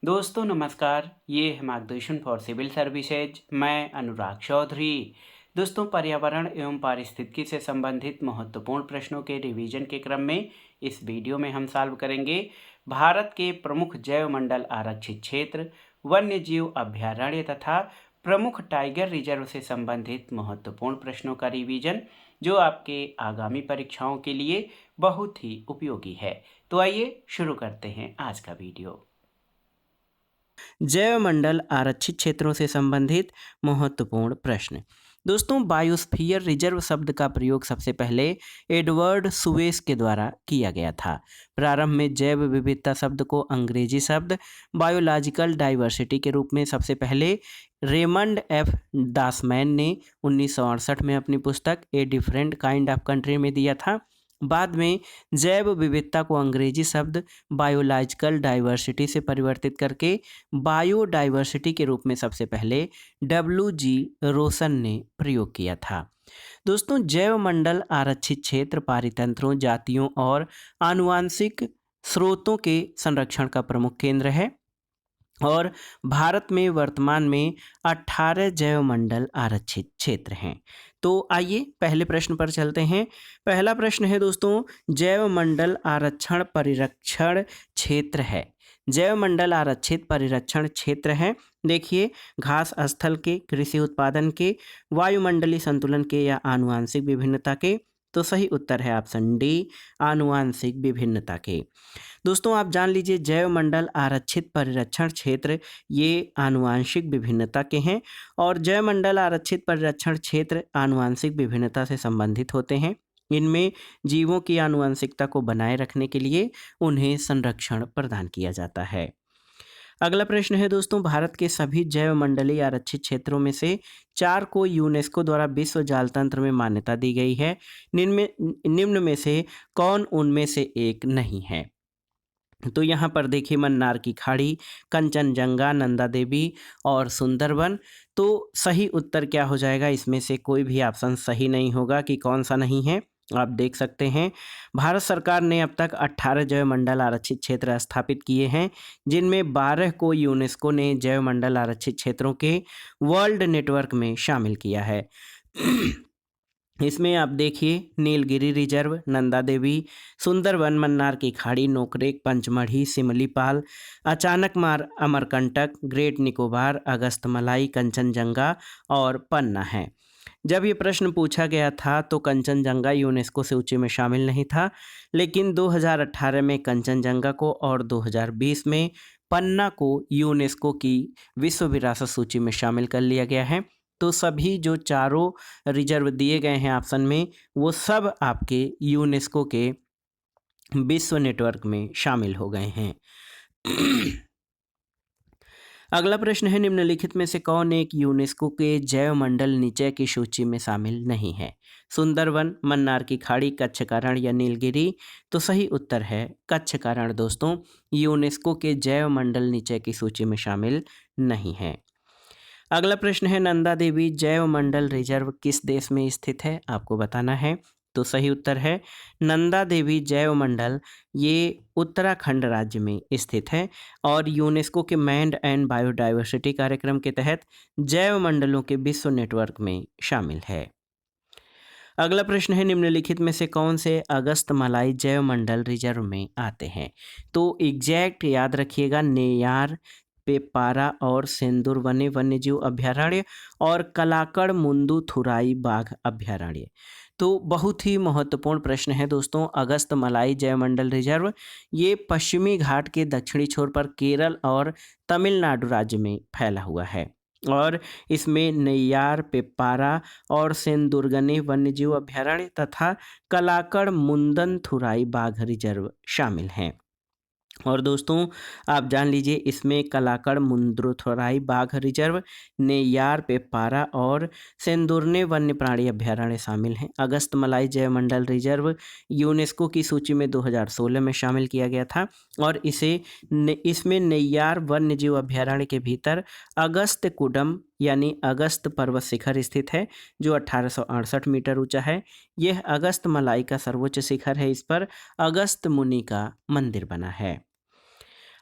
दोस्तों नमस्कार, ये है मार्गदर्शन फॉर सिविल सर्विसेज। मैं अनुराग चौधरी। दोस्तों, पर्यावरण एवं पारिस्थितिकी से संबंधित महत्वपूर्ण प्रश्नों के रिवीजन के क्रम में इस वीडियो में हम सॉल्व करेंगे भारत के प्रमुख जैव मंडल आरक्षित क्षेत्र, वन्य जीव अभ्यारण्य तथा प्रमुख टाइगर रिजर्व से संबंधित महत्वपूर्ण प्रश्नों का रिवीजन, जो आपके आगामी परीक्षाओं के लिए बहुत ही उपयोगी है। तो आइए शुरू करते हैं आज का वीडियो। जैव मंडल आरक्षित क्षेत्रों से संबंधित महत्वपूर्ण प्रश्न। दोस्तों, बायोस्फीयर रिजर्व शब्द का प्रयोग सबसे पहले एडवर्ड सुवेस के द्वारा किया गया था। प्रारंभ में जैव विविधता शब्द को अंग्रेजी शब्द बायोलॉजिकल डाइवर्सिटी के रूप में सबसे पहले रेमंड एफ दासमैन ने 1968 में अपनी पुस्तक a different kind of country में दिया था। बाद में जैव विविधता को अंग्रेजी शब्द बायोलॉजिकल डाइवर्सिटी से परिवर्तित करके बायोडाइवर्सिटी के रूप में सबसे पहले डब्ल्यू.जी. रोसन ने प्रयोग किया था। दोस्तों, जैव मंडल आरक्षित क्षेत्र पारितंत्रों, जातियों और आनुवांशिक स्रोतों के संरक्षण का प्रमुख केंद्र है और भारत में वर्तमान में 18 जैव मंडल आरक्षित क्षेत्र हैं। तो आइए पहले प्रश्न पर चलते हैं। पहला प्रश्न है दोस्तों, जैव मंडल आरक्षण परिरक्षण क्षेत्र है। जैव मंडल आरक्षित परिरक्षण क्षेत्र है। देखिए, घास स्थल के, कृषि उत्पादन के, वायुमंडलीय संतुलन के या आनुवांशिक विभिन्नता के। तो सही उत्तर है ऑप्शन डी, आनुवांशिक विभिन्नता के। दोस्तों, आप जान लीजिए, जैव मंडल आरक्षित परिरक्षण क्षेत्र ये आनुवांशिक विभिन्नता के हैं और जैव मंडल आरक्षित परिरक्षण क्षेत्र आनुवांशिक विभिन्नता से संबंधित होते हैं। इनमें जीवों की आनुवांशिकता को बनाए रखने के लिए उन्हें संरक्षण प्रदान किया जाता है। अगला प्रश्न है दोस्तों, भारत के सभी जैव मंडलीय आरक्षित क्षेत्रों में से 4 को यूनेस्को द्वारा विश्व जाल तंत्र में मान्यता दी गई है। निम्न में से कौन उनमें से एक नहीं है? तो यहाँ पर देखिए, मन्नार की खाड़ी, कंचनजंगा, नंदा देवी और सुंदरबन। तो सही उत्तर क्या हो जाएगा? इसमें से कोई भी ऑप्शन सही नहीं होगा कि कौन सा नहीं है। आप देख सकते हैं, भारत सरकार ने अब तक 18 जैव मंडल आरक्षित क्षेत्र स्थापित किए हैं, जिनमें 12 को यूनेस्को ने जैव मंडल आरक्षित क्षेत्रों के वर्ल्ड नेटवर्क में शामिल किया है। इसमें आप देखिए, नीलगिरी रिजर्व, नंदा देवी, सुंदरबन, मन्नार की खाड़ी, नोकरेक, पंचमढ़ी, सिमलीपाल, अचानकमार, अमरकंटक, ग्रेट निकोबार, अगस्तमलाई, कंचनजंगा और पन्ना है। जब ये प्रश्न पूछा गया था तो कंचनजंगा यूनेस्को सूची में शामिल नहीं था, लेकिन 2018 में कंचनजंगा को और 2020 में पन्ना को यूनेस्को की विश्व विरासत सूची में शामिल कर लिया गया है। तो सभी जो चारों रिजर्व दिए गए हैं ऑप्शन में, वो सब आपके यूनेस्को के विश्व नेटवर्क में शामिल हो गए हैं। अगला प्रश्न है, निम्नलिखित में से कौन एक यूनेस्को के जैव मंडल नीचे की सूची में शामिल नहीं है? सुंदरबन, मन्नार की खाड़ी, कच्छ का रण या नीलगिरी। तो सही उत्तर है कच्छ का रण। दोस्तों, यूनेस्को के जैव मंडल नीचे की सूची में शामिल नहीं है। अगला प्रश्न है, नंदा देवी जैव मंडल रिजर्व किस देश में स्थित है? आपको बताना है। तो सही उत्तर है नंदा देवी जैव मंडल, ये उत्तराखंड राज्य में स्थित है और यूनेस्को के मैंड एंड बायोडाइवर्सिटी कार्यक्रम के तहत जैव मंडलों के विश्व नेटवर्क में शामिल है। अगला प्रश्न है, निम्नलिखित में से कौन से अगस्तमलाई जैव मंडल रिजर्व में आते हैं? तो एग्जैक्ट याद रखिएगा, नेयार, पेपारा और सेंदूर वन्य जीव अभ्यारण्य और कलाकड़ मुंदू थुराई बाघ अभ्यारण्य। तो बहुत ही महत्वपूर्ण प्रश्न है दोस्तों। अगस्तमलाई जैवमंडल रिजर्व ये पश्चिमी घाट के दक्षिणी छोर पर केरल और तमिलनाडु राज्य में फैला हुआ है और इसमें नेय्यार, पेप्पारा और सेंदुरगने वन्यजीव अभ्यारण्य तथा कलाकड़ मुंदन थुराई बाघ रिजर्व शामिल हैं। और दोस्तों, आप जान लीजिए, इसमें कलाकड़ मुंद्रोथोराई बाघ रिजर्व, नेय्यार, पेप्पारा और सेंदुरने वन्य प्राणी अभ्यारण्य शामिल हैं। अगस्तमलाई जैवमंडल रिजर्व यूनेस्को की सूची में 2016 में शामिल किया गया था और इसमें नेय्यार वन्य जीव अभ्यारण्य के भीतर अगस्त कुडम यानी अगस्त पर्वत शिखर स्थित है, जो 1868 मीटर ऊंचा है। यह अगस्तमलाई का सर्वोच्च शिखर है। इस पर अगस्त मुनि का मंदिर बना है।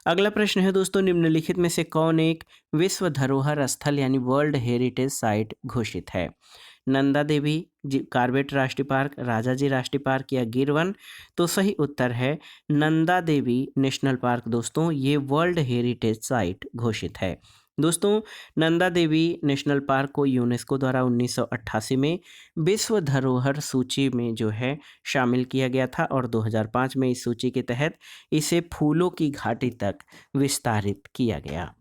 अगला प्रश्न है दोस्तों, निम्नलिखित में से कौन एक विश्व धरोहर स्थल यानी वर्ल्ड हेरिटेज साइट घोषित है? नंदा देवी कार्बेट राष्ट्रीय पार्क, राजाजी राष्ट्रीय पार्क या गिर वन? तो सही उत्तर है नंदा देवी नेशनल पार्क। दोस्तों ये वर्ल्ड हेरिटेज साइट घोषित है। दोस्तों नंदा देवी नेशनल पार्क को यूनेस्को द्वारा 1988 में विश्व धरोहर सूची में जो है शामिल किया गया था और 2005 में इस सूची के तहत इसे फूलों की घाटी तक विस्तारित किया गया।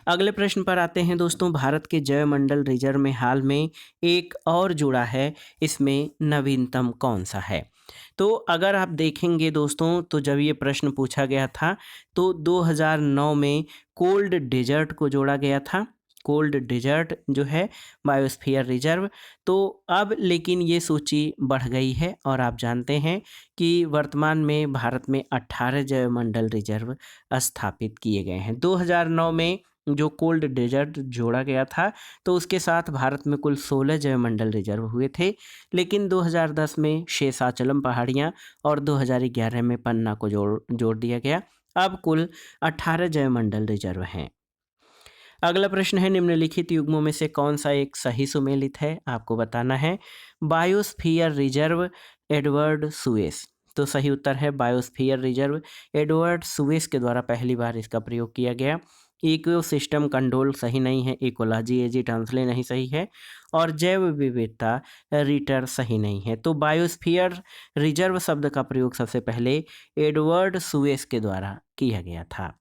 अगले प्रश्न पर आते हैं दोस्तों, भारत के जैवमंडल रिजर्व में हाल में एक और जुड़ा है, इसमें नवीनतम कौन सा है? तो अगर आप देखेंगे दोस्तों, तो जब ये प्रश्न पूछा गया था तो 2009 में कोल्ड डेजर्ट को जोड़ा गया था। कोल्ड डेजर्ट जो है बायोस्फीयर रिजर्व। तो अब लेकिन ये सूची बढ़ गई है और आप जानते हैं कि वर्तमान में भारत में 18 जैवमंडल रिजर्व स्थापित किए गए हैं। 2009 में जो कोल्ड डेजर्ट जोड़ा गया था तो उसके साथ भारत में कुल 16 जैवमंडल रिजर्व हुए थे, लेकिन 2010 में शेषाचलम पहाड़ियाँ और 2011 में पन्ना को जोड़ दिया गया। अब कुल 18 जैवमंडल रिजर्व हैं। अगला प्रश्न है, निम्नलिखित युग्मों में से कौन सा एक सही सुमेलित है? आपको बताना है। Biosphere reserve Edward Suez. तो सही उत्तर है बायोस्फीयर रिजर्व एडवर्ड सुएस के द्वारा पहली बार इसका प्रयोग किया गया। इको सिस्टम कंट्रोल सही नहीं है, इकोलॉजी एजी टंसले नहीं सही है और जैव विविधता रिटर सही नहीं है। तो बायोस्फीयर रिजर्व शब्द का प्रयोग सबसे पहले एडवर्ड सुएस के द्वारा किया गया था।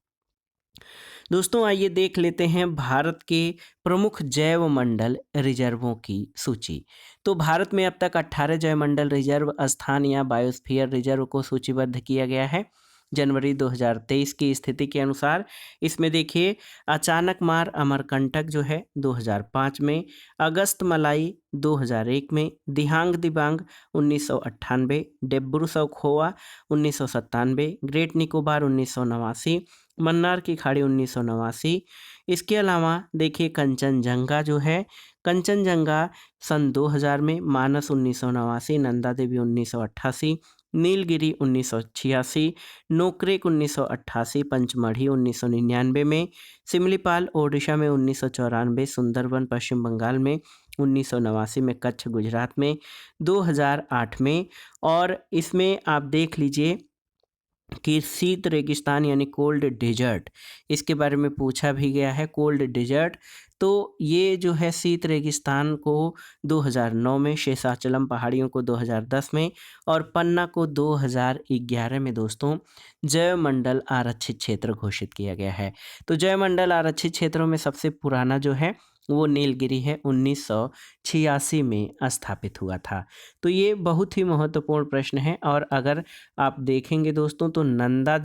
दोस्तों आइए देख लेते हैं भारत के प्रमुख जैव मंडल रिजर्वों की सूची। तो भारत में अब तक 18 जैव मंडल रिजर्व स्थान या बायोस्फीयर रिजर्व को सूचीबद्ध किया गया है जनवरी 2023 की स्थिति के अनुसार। इसमें देखिए अचानक मार अमरकंटक जो है 2005 में, अगस्त मलाई 2001 में, दिहांग दिबांग 1998, डेब्रू सौखोवा 1997, ग्रेट निकोबार 1989, मन्नार की खाड़ी 1989। इसके अलावा देखिए कंचनजंगा जो है, कंचनजंगा सन 2000 में, मानस 1989, नंदा देवी 1988, नीलगिरी 1986, नोकरेक 1988, पंचमढ़ी 1999 में, सिमलीपाल ओडिशा में 1994, सुंदरबन पश्चिम बंगाल में 1989 में, कच्छ गुजरात में 2008 में। और इसमें आप देख लीजिए कि शीत रेगिस्तान यानी कोल्ड डेजर्ट, इसके बारे में पूछा भी गया है। कोल्ड डेजर्ट तो ये जो है शीत रेगिस्तान को 2009 में, शेषाचलम पहाड़ियों को 2010 में और पन्ना को 2011 में दोस्तों जैवमंडल आरक्षित क्षेत्र घोषित किया गया है। तो जैवमंडल आरक्षित क्षेत्रों में सबसे पुराना जो है वो नीलगिरी है, 1986 में स्थापित हुआ था। तो ये बहुत ही महत्वपूर्ण प्रश्न है। और अगर आप देखेंगे दोस्तों तो नंदा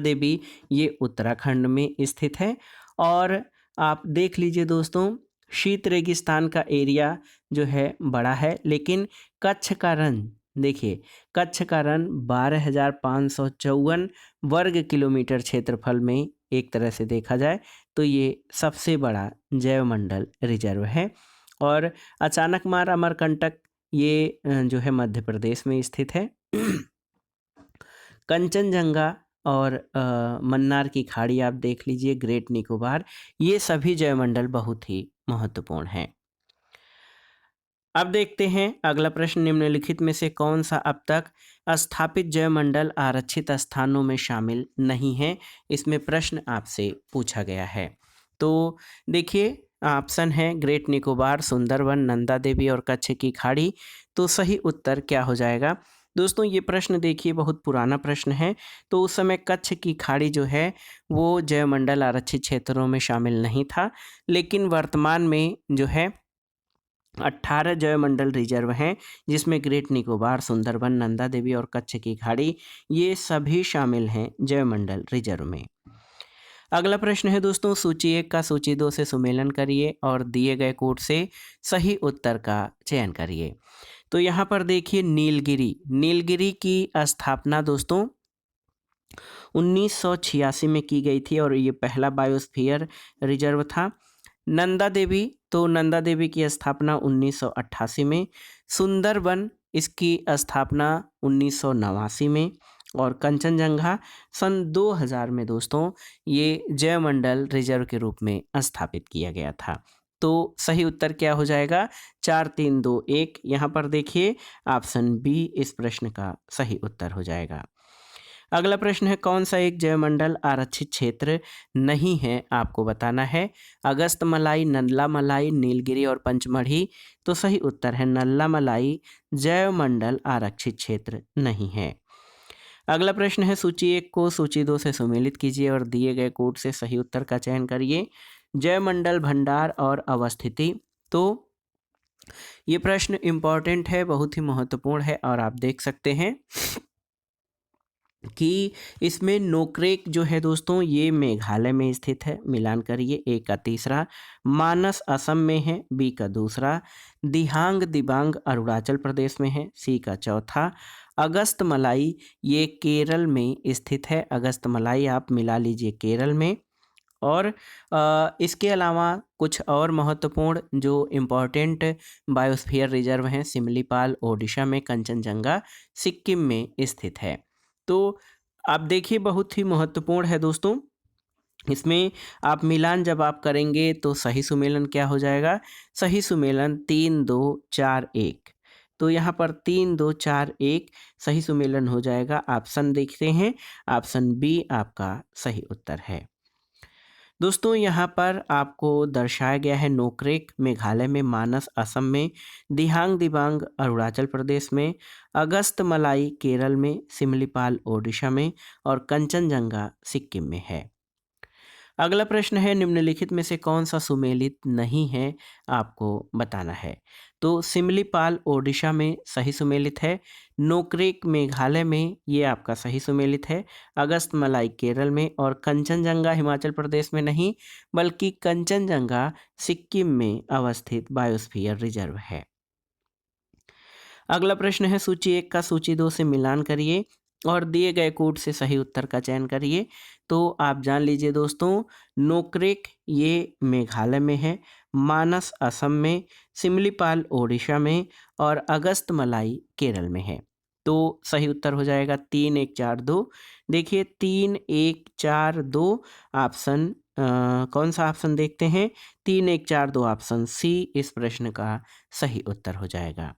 देवी ये उत्तराखंड में स्थित है। और आप देख लीजिए दोस्तों शीत रेगिस्तान का एरिया जो है बड़ा है, लेकिन कच्छ का रन देखिए, कच्छ का रन 12,554 वर्ग किलोमीटर क्षेत्रफल में एक तरह से देखा जाए तो ये सबसे बड़ा जैवमंडल रिजर्व है। और अचानक मार अमरकंटक ये जो है मध्य प्रदेश में स्थित है। कंचनजंगा और मन्नार की खाड़ी आप देख लीजिए, ग्रेट निकोबार, ये सभी जैवमंडल बहुत ही महत्वपूर्ण हैं। अब देखते हैं अगला प्रश्न, निम्नलिखित में से कौन सा अब तक स्थापित जैवमंडल आरक्षित स्थानों में शामिल नहीं है? इसमें प्रश्न आपसे पूछा गया है। तो देखिए ऑप्शन है ग्रेट निकोबार, सुंदरबन, नंदा देवी और कच्छ की खाड़ी। तो सही उत्तर क्या हो जाएगा? दोस्तों ये प्रश्न देखिए बहुत पुराना प्रश्न है। तो उस समय कच्छ की खाड़ी जो है वो जैवमंडल आरक्षित क्षेत्रों में शामिल नहीं था, लेकिन वर्तमान में जो है 18 जैवमंडल रिजर्व हैं, जिसमें ग्रेट निकोबार, सुंदरबन, नंदा देवी और कच्छ की खाड़ी ये सभी शामिल हैं जैवमंडल रिजर्व में। अगला प्रश्न है दोस्तों, सूची 1 का सूची 2 से सुमेलन करिए और दिए गए कोड से सही उत्तर का चयन करिए। तो यहाँ पर देखिए नीलगिरी की स्थापना दोस्तों 1986 में की गई थी और ये पहला बायोस्फीयर रिजर्व था। नंदा देवी की स्थापना 1988 में, सुंदरबन इसकी स्थापना 1989 में और कंचनजंगा सन 2000 में दोस्तों ये जैवमंडल रिजर्व के रूप में स्थापित किया गया था। तो सही उत्तर क्या हो जाएगा? 4 3 2 1। यहाँ पर देखिए ऑप्शन बी इस प्रश्न का सही उत्तर हो जाएगा। अगला प्रश्न है, कौन सा एक जैवमंडल आरक्षित क्षेत्र नहीं है? आपको बताना है। अगस्त मलाई, नल्ला मलाई, नीलगिरी और पंचमढ़ी। तो सही उत्तर है नल्ला मलाई जैवमंडल आरक्षित क्षेत्र नहीं है। अगला प्रश्न है, सूची 1 को सूची 2 से सुमेलित कीजिए और दिए गए कोड से सही उत्तर का चयन करिए। जैवमंडल भंडार और अवस्थिति। तो ये प्रश्न इम्पॉर्टेंट है, बहुत ही महत्वपूर्ण है और आप देख सकते हैं कि इसमें नोक्रेक जो है दोस्तों ये मेघालय में स्थित है। मिलान करिए। ए का तीसरा, मानस असम में है। बी का दूसरा, दिहांग दिबांग अरुणाचल प्रदेश में है। सी का चौथा, अगस्त मलाई ये केरल में स्थित है। अगस्त मलाई आप मिला लीजिए केरल में। और इसके अलावा कुछ और महत्वपूर्ण जो इम्पोर्टेंट बायोस्फीयर रिजर्व हैं, सिमलीपाल ओडिशा में, कंचनजंगा सिक्किम में स्थित है। तो आप देखिए बहुत ही महत्वपूर्ण है दोस्तों। इसमें आप मिलान जब आप करेंगे तो सही सुमेलन क्या हो जाएगा? सही सुमेलन 3 2 4 1। तो यहाँ पर 3 2 4 1 सही सुमेलन हो जाएगा। ऑप्शन देखते हैं, ऑप्शन बी आपका सही उत्तर है। दोस्तों यहाँ पर आपको दर्शाया गया है नोक्रेक मेघालय में, मानस असम में, दिहांग दिबांग अरुणाचल प्रदेश में, अगस्त मलाई केरल में, सिमलीपाल ओडिशा में और कंचनजंगा सिक्किम में है। अगला प्रश्न है, निम्नलिखित में से कौन सा सुमेलित नहीं है? आपको बताना है। तो सिमलीपाल ओडिशा में सही सुमेलित है। नोक्रेक मेघालय में ये आपका सही सुमेलित है। अगस्त मलाई केरल में और कंचनजंगा हिमाचल प्रदेश में नहीं, बल्कि कंचनजंगा सिक्किम में अवस्थित बायोस्फीयर रिजर्व है। अगला प्रश्न है, सूची 1 का सूची 2 से मिलान करिए और दिए गए कोड से सही उत्तर का चयन करिए। तो आप जान लीजिए दोस्तों, नोक्रेक ये मेघालय में है, मानस असम में, सिमलीपाल ओडिशा में और अगस्त मलाई केरल में है। तो सही उत्तर हो जाएगा 3 1 4 2। देखिए 3 1 4 2 ऑप्शन कौन सा ऑप्शन देखते हैं? 3 1 4 2 ऑप्शन सी इस प्रश्न का सही उत्तर हो जाएगा।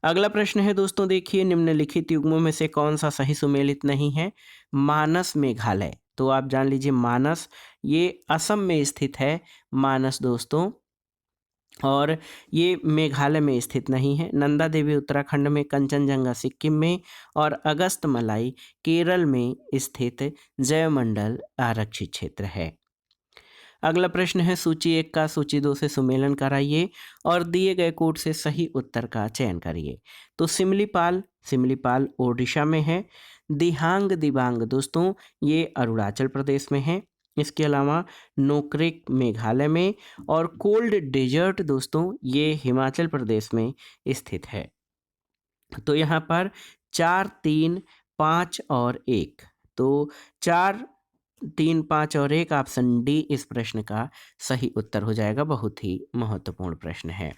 अगला प्रश्न है दोस्तों, देखिए निम्नलिखित युग्मों में से कौन सा सही सुमेलित नहीं है? मानस मेघालय। तो आप जान लीजिए मानस ये असम में स्थित है, मानस दोस्तों, और ये मेघालय में स्थित नहीं है। नंदा देवी उत्तराखंड में, कंचनजंगा सिक्किम में और अगस्त मलाई केरल में स्थित जैवमंडल आरक्षित क्षेत्र है। अगला प्रश्न है, सूची 1 का सूची 2 से सुमेलन कराइए और दिए गए कोड से सही उत्तर का चयन करिए। तो सिमलीपाल ओडिशा में है। दिहांग दिबांग दोस्तों ये अरुणाचल प्रदेश में है। इसके अलावा नोक्रेक मेघालय में और कोल्ड डेजर्ट दोस्तों ये हिमाचल प्रदेश में स्थित है। तो यहाँ पर 4 3 5 और 1। तो 4 3 5 और 1 ऑप्शन डी इस प्रश्न का सही उत्तर हो जाएगा। बहुत ही महत्वपूर्ण प्रश्न है।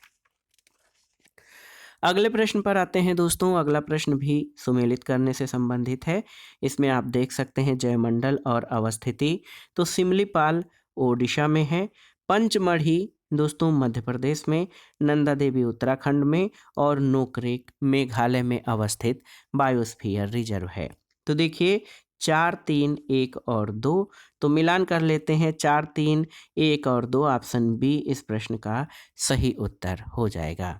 अगले प्रश्न पर आते हैं दोस्तों। अगला प्रश्न भी सुमेलित करने से संबंधित है। इसमें आप देख सकते हैं जयमंडल और अवस्थिति। तो सिमलीपाल ओडिशा में है, पंचमढ़ी दोस्तों मध्य प्रदेश में, नंदा देवी उत्तराखंड में और नोक्रेक मेघालय में अवस्थित बायोस्फीयर रिजर्व है। तो देखिए 4 3 1 और 2। तो मिलान कर लेते हैं। 4 3 1 और 2 ऑप्शन बी इस प्रश्न का सही उत्तर हो जाएगा।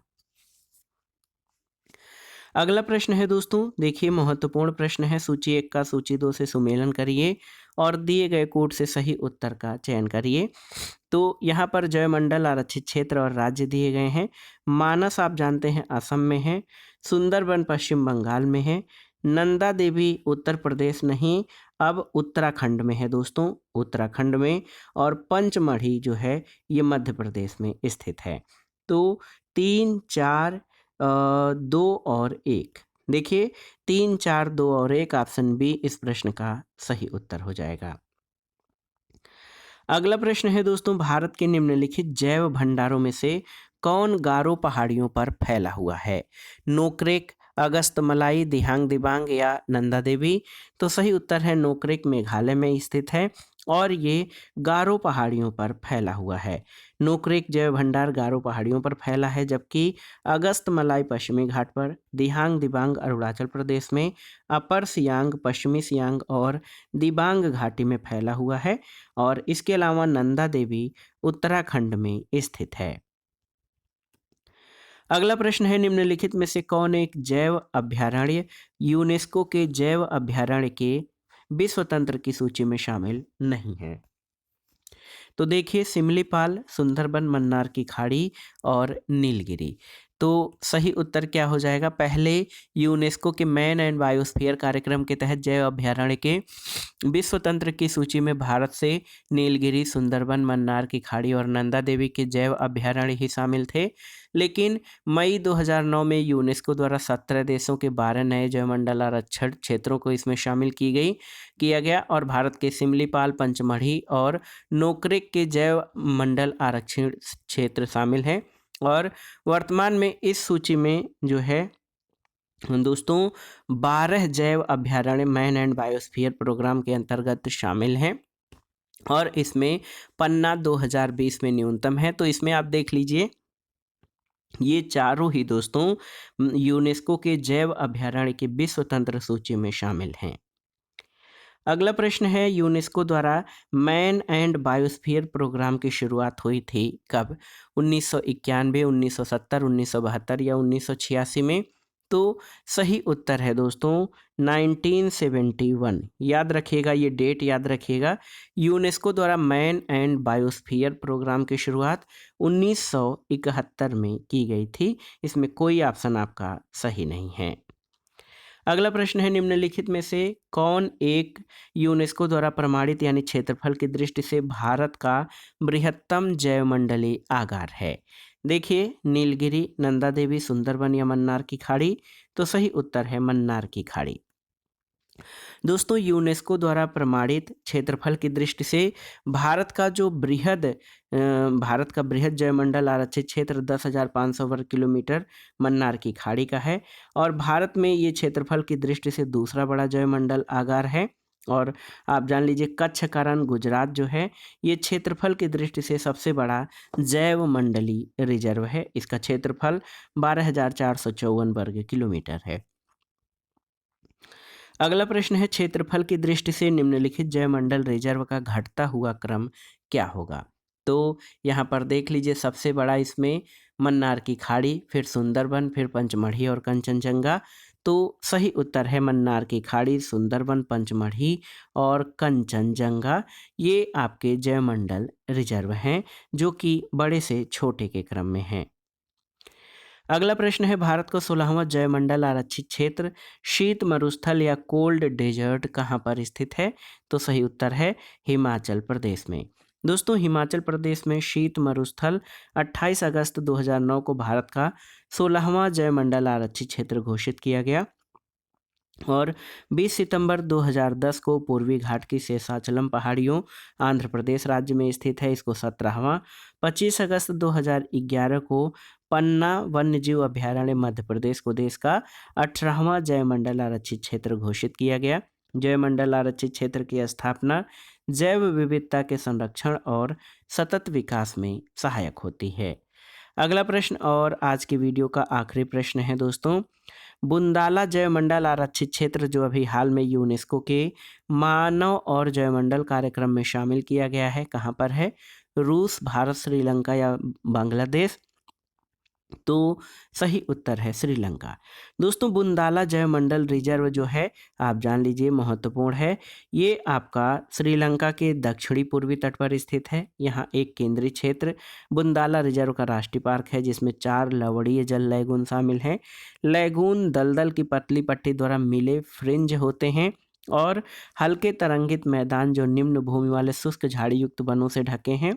अगला प्रश्न है दोस्तों, देखिए महत्वपूर्ण प्रश्न है। सूची 1 का सूची 2 से सुमेलन करिए और दिए गए कोड से सही उत्तर का चयन करिए। तो यहाँ पर जयमंडल आरक्षित क्षेत्र और राज्य दिए गए हैं। मानस आप जानते हैं असम में है, सुंदरबन पश्चिम बंगाल में है, नंदा देवी उत्तर प्रदेश नहीं अब उत्तराखंड में है दोस्तों, उत्तराखंड में, और पंचमढ़ी जो है ये मध्य प्रदेश में स्थित है। तो 3 4 2 और 1। देखिए 3 4 2 और 1 ऑप्शन बी इस प्रश्न का सही उत्तर हो जाएगा। अगला प्रश्न है दोस्तों, भारत के निम्नलिखित जैव भंडारों में से कौन गारो पहाड़ियों पर फैला हुआ है? नोक्रेक अगस्त मलाई, दिहांग दिबांग या नंदा देवी? तो सही उत्तर है नोकरेक मेघालय में स्थित है और ये गारो पहाड़ियों पर फैला हुआ है। नोकरेक जैव भंडार गारो पहाड़ियों पर फैला है, जबकि अगस्त मलाई पश्चिमी घाट पर, दिहांग दिबांग अरुणाचल प्रदेश में, अपर सियांग पश्चिमी सियांग और दिबांग घाटी में फैला हुआ है और इसके अलावा नंदा देवी उत्तराखंड में स्थित है। अगला प्रश्न है, निम्नलिखित में से कौन एक जैव अभयारण्य यूनेस्को के जैव अभयारण्य के विश्व तंत्र की सूची में शामिल नहीं है? तो देखिए, सिमलीपाल, सुंदरबन, मन्नार की खाड़ी और नीलगिरी। तो सही उत्तर क्या हो जाएगा? पहले यूनेस्को के मैन एंड बायोस्फीयर कार्यक्रम के तहत जैव अभयारण्य के विश्व तंत्र की सूची में भारत से नीलगिरी, सुंदरबन, मन्नार की खाड़ी और नंदा देवी के जैव अभयारण्य ही शामिल थे, लेकिन मई 2009 में यूनेस्को द्वारा 17 देशों के 12 नए जैवमंडल आरक्षण क्षेत्रों को इसमें शामिल किया गया और भारत के सिमलीपाल, पंचमढ़ी और नोकरेक के जैव मंडल आरक्षण क्षेत्र शामिल हैं और वर्तमान में इस सूची में जो है दोस्तों 12 जैव अभयारण्य मैन एंड बायोस्फीयर प्रोग्राम के अंतर्गत शामिल हैं और इसमें पन्ना 2020 में न्यूनतम है। तो इसमें आप देख लीजिए, ये चारों ही दोस्तों यूनेस्को के जैव अभयारण्य की विश्व तंत्र सूची में शामिल हैं। अगला प्रश्न है, यूनेस्को द्वारा मैन एंड बायोस्फीयर प्रोग्राम की शुरुआत हुई थी कब? 1991, 1970, 1972 या 1986 में? तो सही उत्तर है दोस्तों 1971। याद रखिएगा, ये डेट याद रखिएगा। यूनेस्को द्वारा मैन एंड बायोस्फीयर प्रोग्राम की शुरुआत 1971 में की गई थी। इसमें कोई ऑप्शन आपका सही नहीं है। अगला प्रश्न है, निम्नलिखित में से कौन एक यूनेस्को द्वारा प्रमाणित यानी क्षेत्रफल की दृष्टि से भारत का बृहत्तम जैवमंडलीय आगार है? देखिए, नीलगिरी, नंदा देवी, सुंदरबन या मन्नार की खाड़ी? तो सही उत्तर है मन्नार की खाड़ी। दोस्तों, यूनेस्को द्वारा प्रमाणित क्षेत्रफल की दृष्टि से भारत का बृहद जैवमंडल आरक्षित क्षेत्र 10,500 वर्ग किलोमीटर मन्नार की खाड़ी का है और भारत में ये क्षेत्रफल की दृष्टि से दूसरा बड़ा जैवमंडल आगार है। और आप जान लीजिए, कच्छ का रण गुजरात जो है, ये क्षेत्रफल की दृष्टि से सबसे बड़ा जैवमंडलीय रिजर्व है। इसका क्षेत्रफल 12,454 वर्ग किलोमीटर है। अगला प्रश्न है, क्षेत्रफल की दृष्टि से निम्नलिखित जैवमंडल रिजर्व का घटता हुआ क्रम क्या होगा? तो यहाँ पर देख लीजिए, सबसे बड़ा इसमें मन्नार की खाड़ी, फिर सुंदरबन, फिर पंचमढ़ी और कंचनजंगा। तो सही उत्तर है मन्नार की खाड़ी, सुंदरबन, पंचमढ़ी और कंचनजंगा। ये आपके जैवमंडल रिजर्व हैं जो कि बड़े से छोटे के क्रम में हैं। अगला प्रश्न है, भारत का 16वां जैवमंडल आरक्षित क्षेत्र शीत मरुस्थल या कोल्ड डेजर्ट कहाँ पर स्थित है? तो सही उत्तर है हिमाचल प्रदेश में। दोस्तों, हिमाचल प्रदेश में शीत मरुस्थल 28 अगस्त 2009 को भारत का 16वां जैवमंडल आरक्षित क्षेत्र घोषित किया गया और 20 सितंबर 2010 को पूर्वी घाट की शेषाचलम पहाड़ियों आंध्र प्रदेश राज्य में स्थित है, इसको 17वां। 25 अगस्त 2011 को पन्ना वन्यजीव अभयारण्य मध्य प्रदेश को देश का 18वां जैवमंडल आरक्षित क्षेत्र घोषित किया गया। जैवमंडल आरक्षित क्षेत्र की स्थापना जैव विविधता के संरक्षण और सतत विकास में सहायक होती है। अगला प्रश्न और आज की वीडियो का आखिरी प्रश्न है दोस्तों, बुंदाला जैवमंडल आरक्षित क्षेत्र जो अभी हाल में यूनेस्को के मानव और जैवमंडल कार्यक्रम में शामिल किया गया है, कहाँ पर है? रूस, भारत, श्रीलंका या बांग्लादेश? तो सही उत्तर है श्रीलंका। दोस्तों, बुंदाला जैवमंडल रिजर्व जो है, आप जान लीजिए, महत्वपूर्ण है। ये आपका श्रीलंका के दक्षिणी पूर्वी तट पर स्थित है। यहाँ एक केंद्रीय क्षेत्र बुंदाला रिजर्व का राष्ट्रीय पार्क है जिसमें 4 लवणीय जल लैगून शामिल हैं। लैगून दलदल की पतली पट्टी द्वारा मिले फ्रिंज होते हैं और हल्के तरंगित मैदान जो निम्न भूमि वाले शुष्क झाड़ी युक्त वनों से ढके हैं।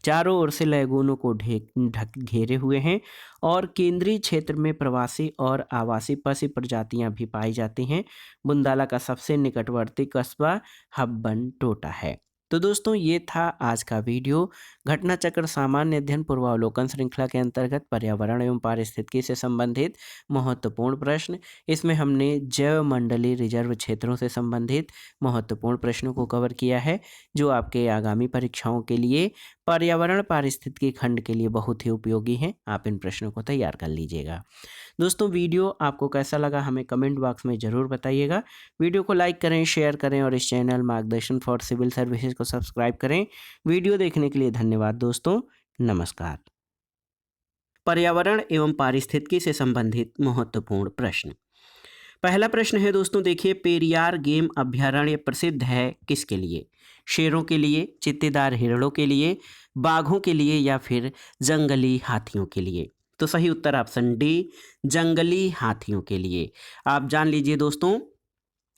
चारों ओर से लैगूनों को ढक घेरे हुए हैं और केंद्रीय क्षेत्र में प्रवासी और आवासी पक्षी प्रजातियां भी पाई जाती हैं। बुंदाला का सबसे निकटवर्ती कस्बा हब्बन टोटा है। तो दोस्तों ये था आज का वीडियो घटना चक्र सामान्य अध्ययन पूर्वावलोकन श्रृंखला के अंतर्गत पर्यावरण एवं पारिस्थितिकी से संबंधित महत्वपूर्ण प्रश्न। इसमें हमने जैव मंडलीय रिजर्व क्षेत्रों से संबंधित महत्वपूर्ण प्रश्नों को कवर किया है, जो आपके आगामी परीक्षाओं के लिए पर्यावरण पारिस्थितिकी खंड के लिए बहुत ही उपयोगी हैं। आप इन प्रश्नों को तैयार कर लीजिएगा। दोस्तों वीडियो आपको कैसा लगा हमें कमेंट बॉक्स में ज़रूर बताइएगा। वीडियो को लाइक करें, शेयर करें और इस चैनल मार्गदर्शन फॉर सिविल सर्विसेज को सब्सक्राइब करें। वीडियो देखने के लिए धन्यवाद दोस्तों। नमस्कार। पर्यावरण एवं पारिस्थितिकी से संबंधित महत्वपूर्ण प्रश्न। पहला प्रश्न है दोस्तों, देखिए, पेरियार गेम अभ्यारण्य प्रसिद्ध है किसके लिए? शेरों के लिए, चित्तेदार हिरणों के लिए, बाघों के लिए या फिर जंगली हाथियों के लिए? तो सही उत्तर ऑप्शन डी, जंगली हाथियों के लिए। आप जान लीजिए दोस्तों,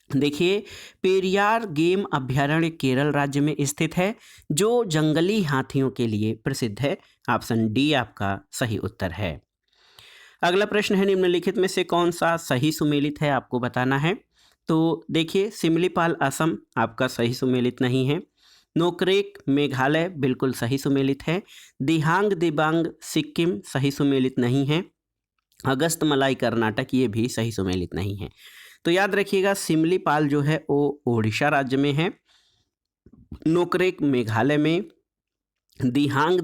देखिए, पेरियार गेम अभ्यारण्य केरल राज्य में स्थित है, जो जंगली हाथियों के लिए प्रसिद्ध है। ऑप्शन डी आपका सही उत्तर है। अगला प्रश्न है, निम्नलिखित में से कौन सा सही सुमेलित है, आपको बताना है। तो देखिए, सिमलीपाल असम आपका सही सुमेलित नहीं है। नोकरेक मेघालय बिल्कुल सही सुमेलित है। दिहांग दिबांग सिक्किम सही सुमेलित नहीं है। अगस्त मलाई कर्नाटक ये भी सही सुमेलित नहीं है। तो याद रखिएगा, सिमलीपाल जो है वो ओडिशा राज्य में है, नोकरेक मेघालय में, दिहांग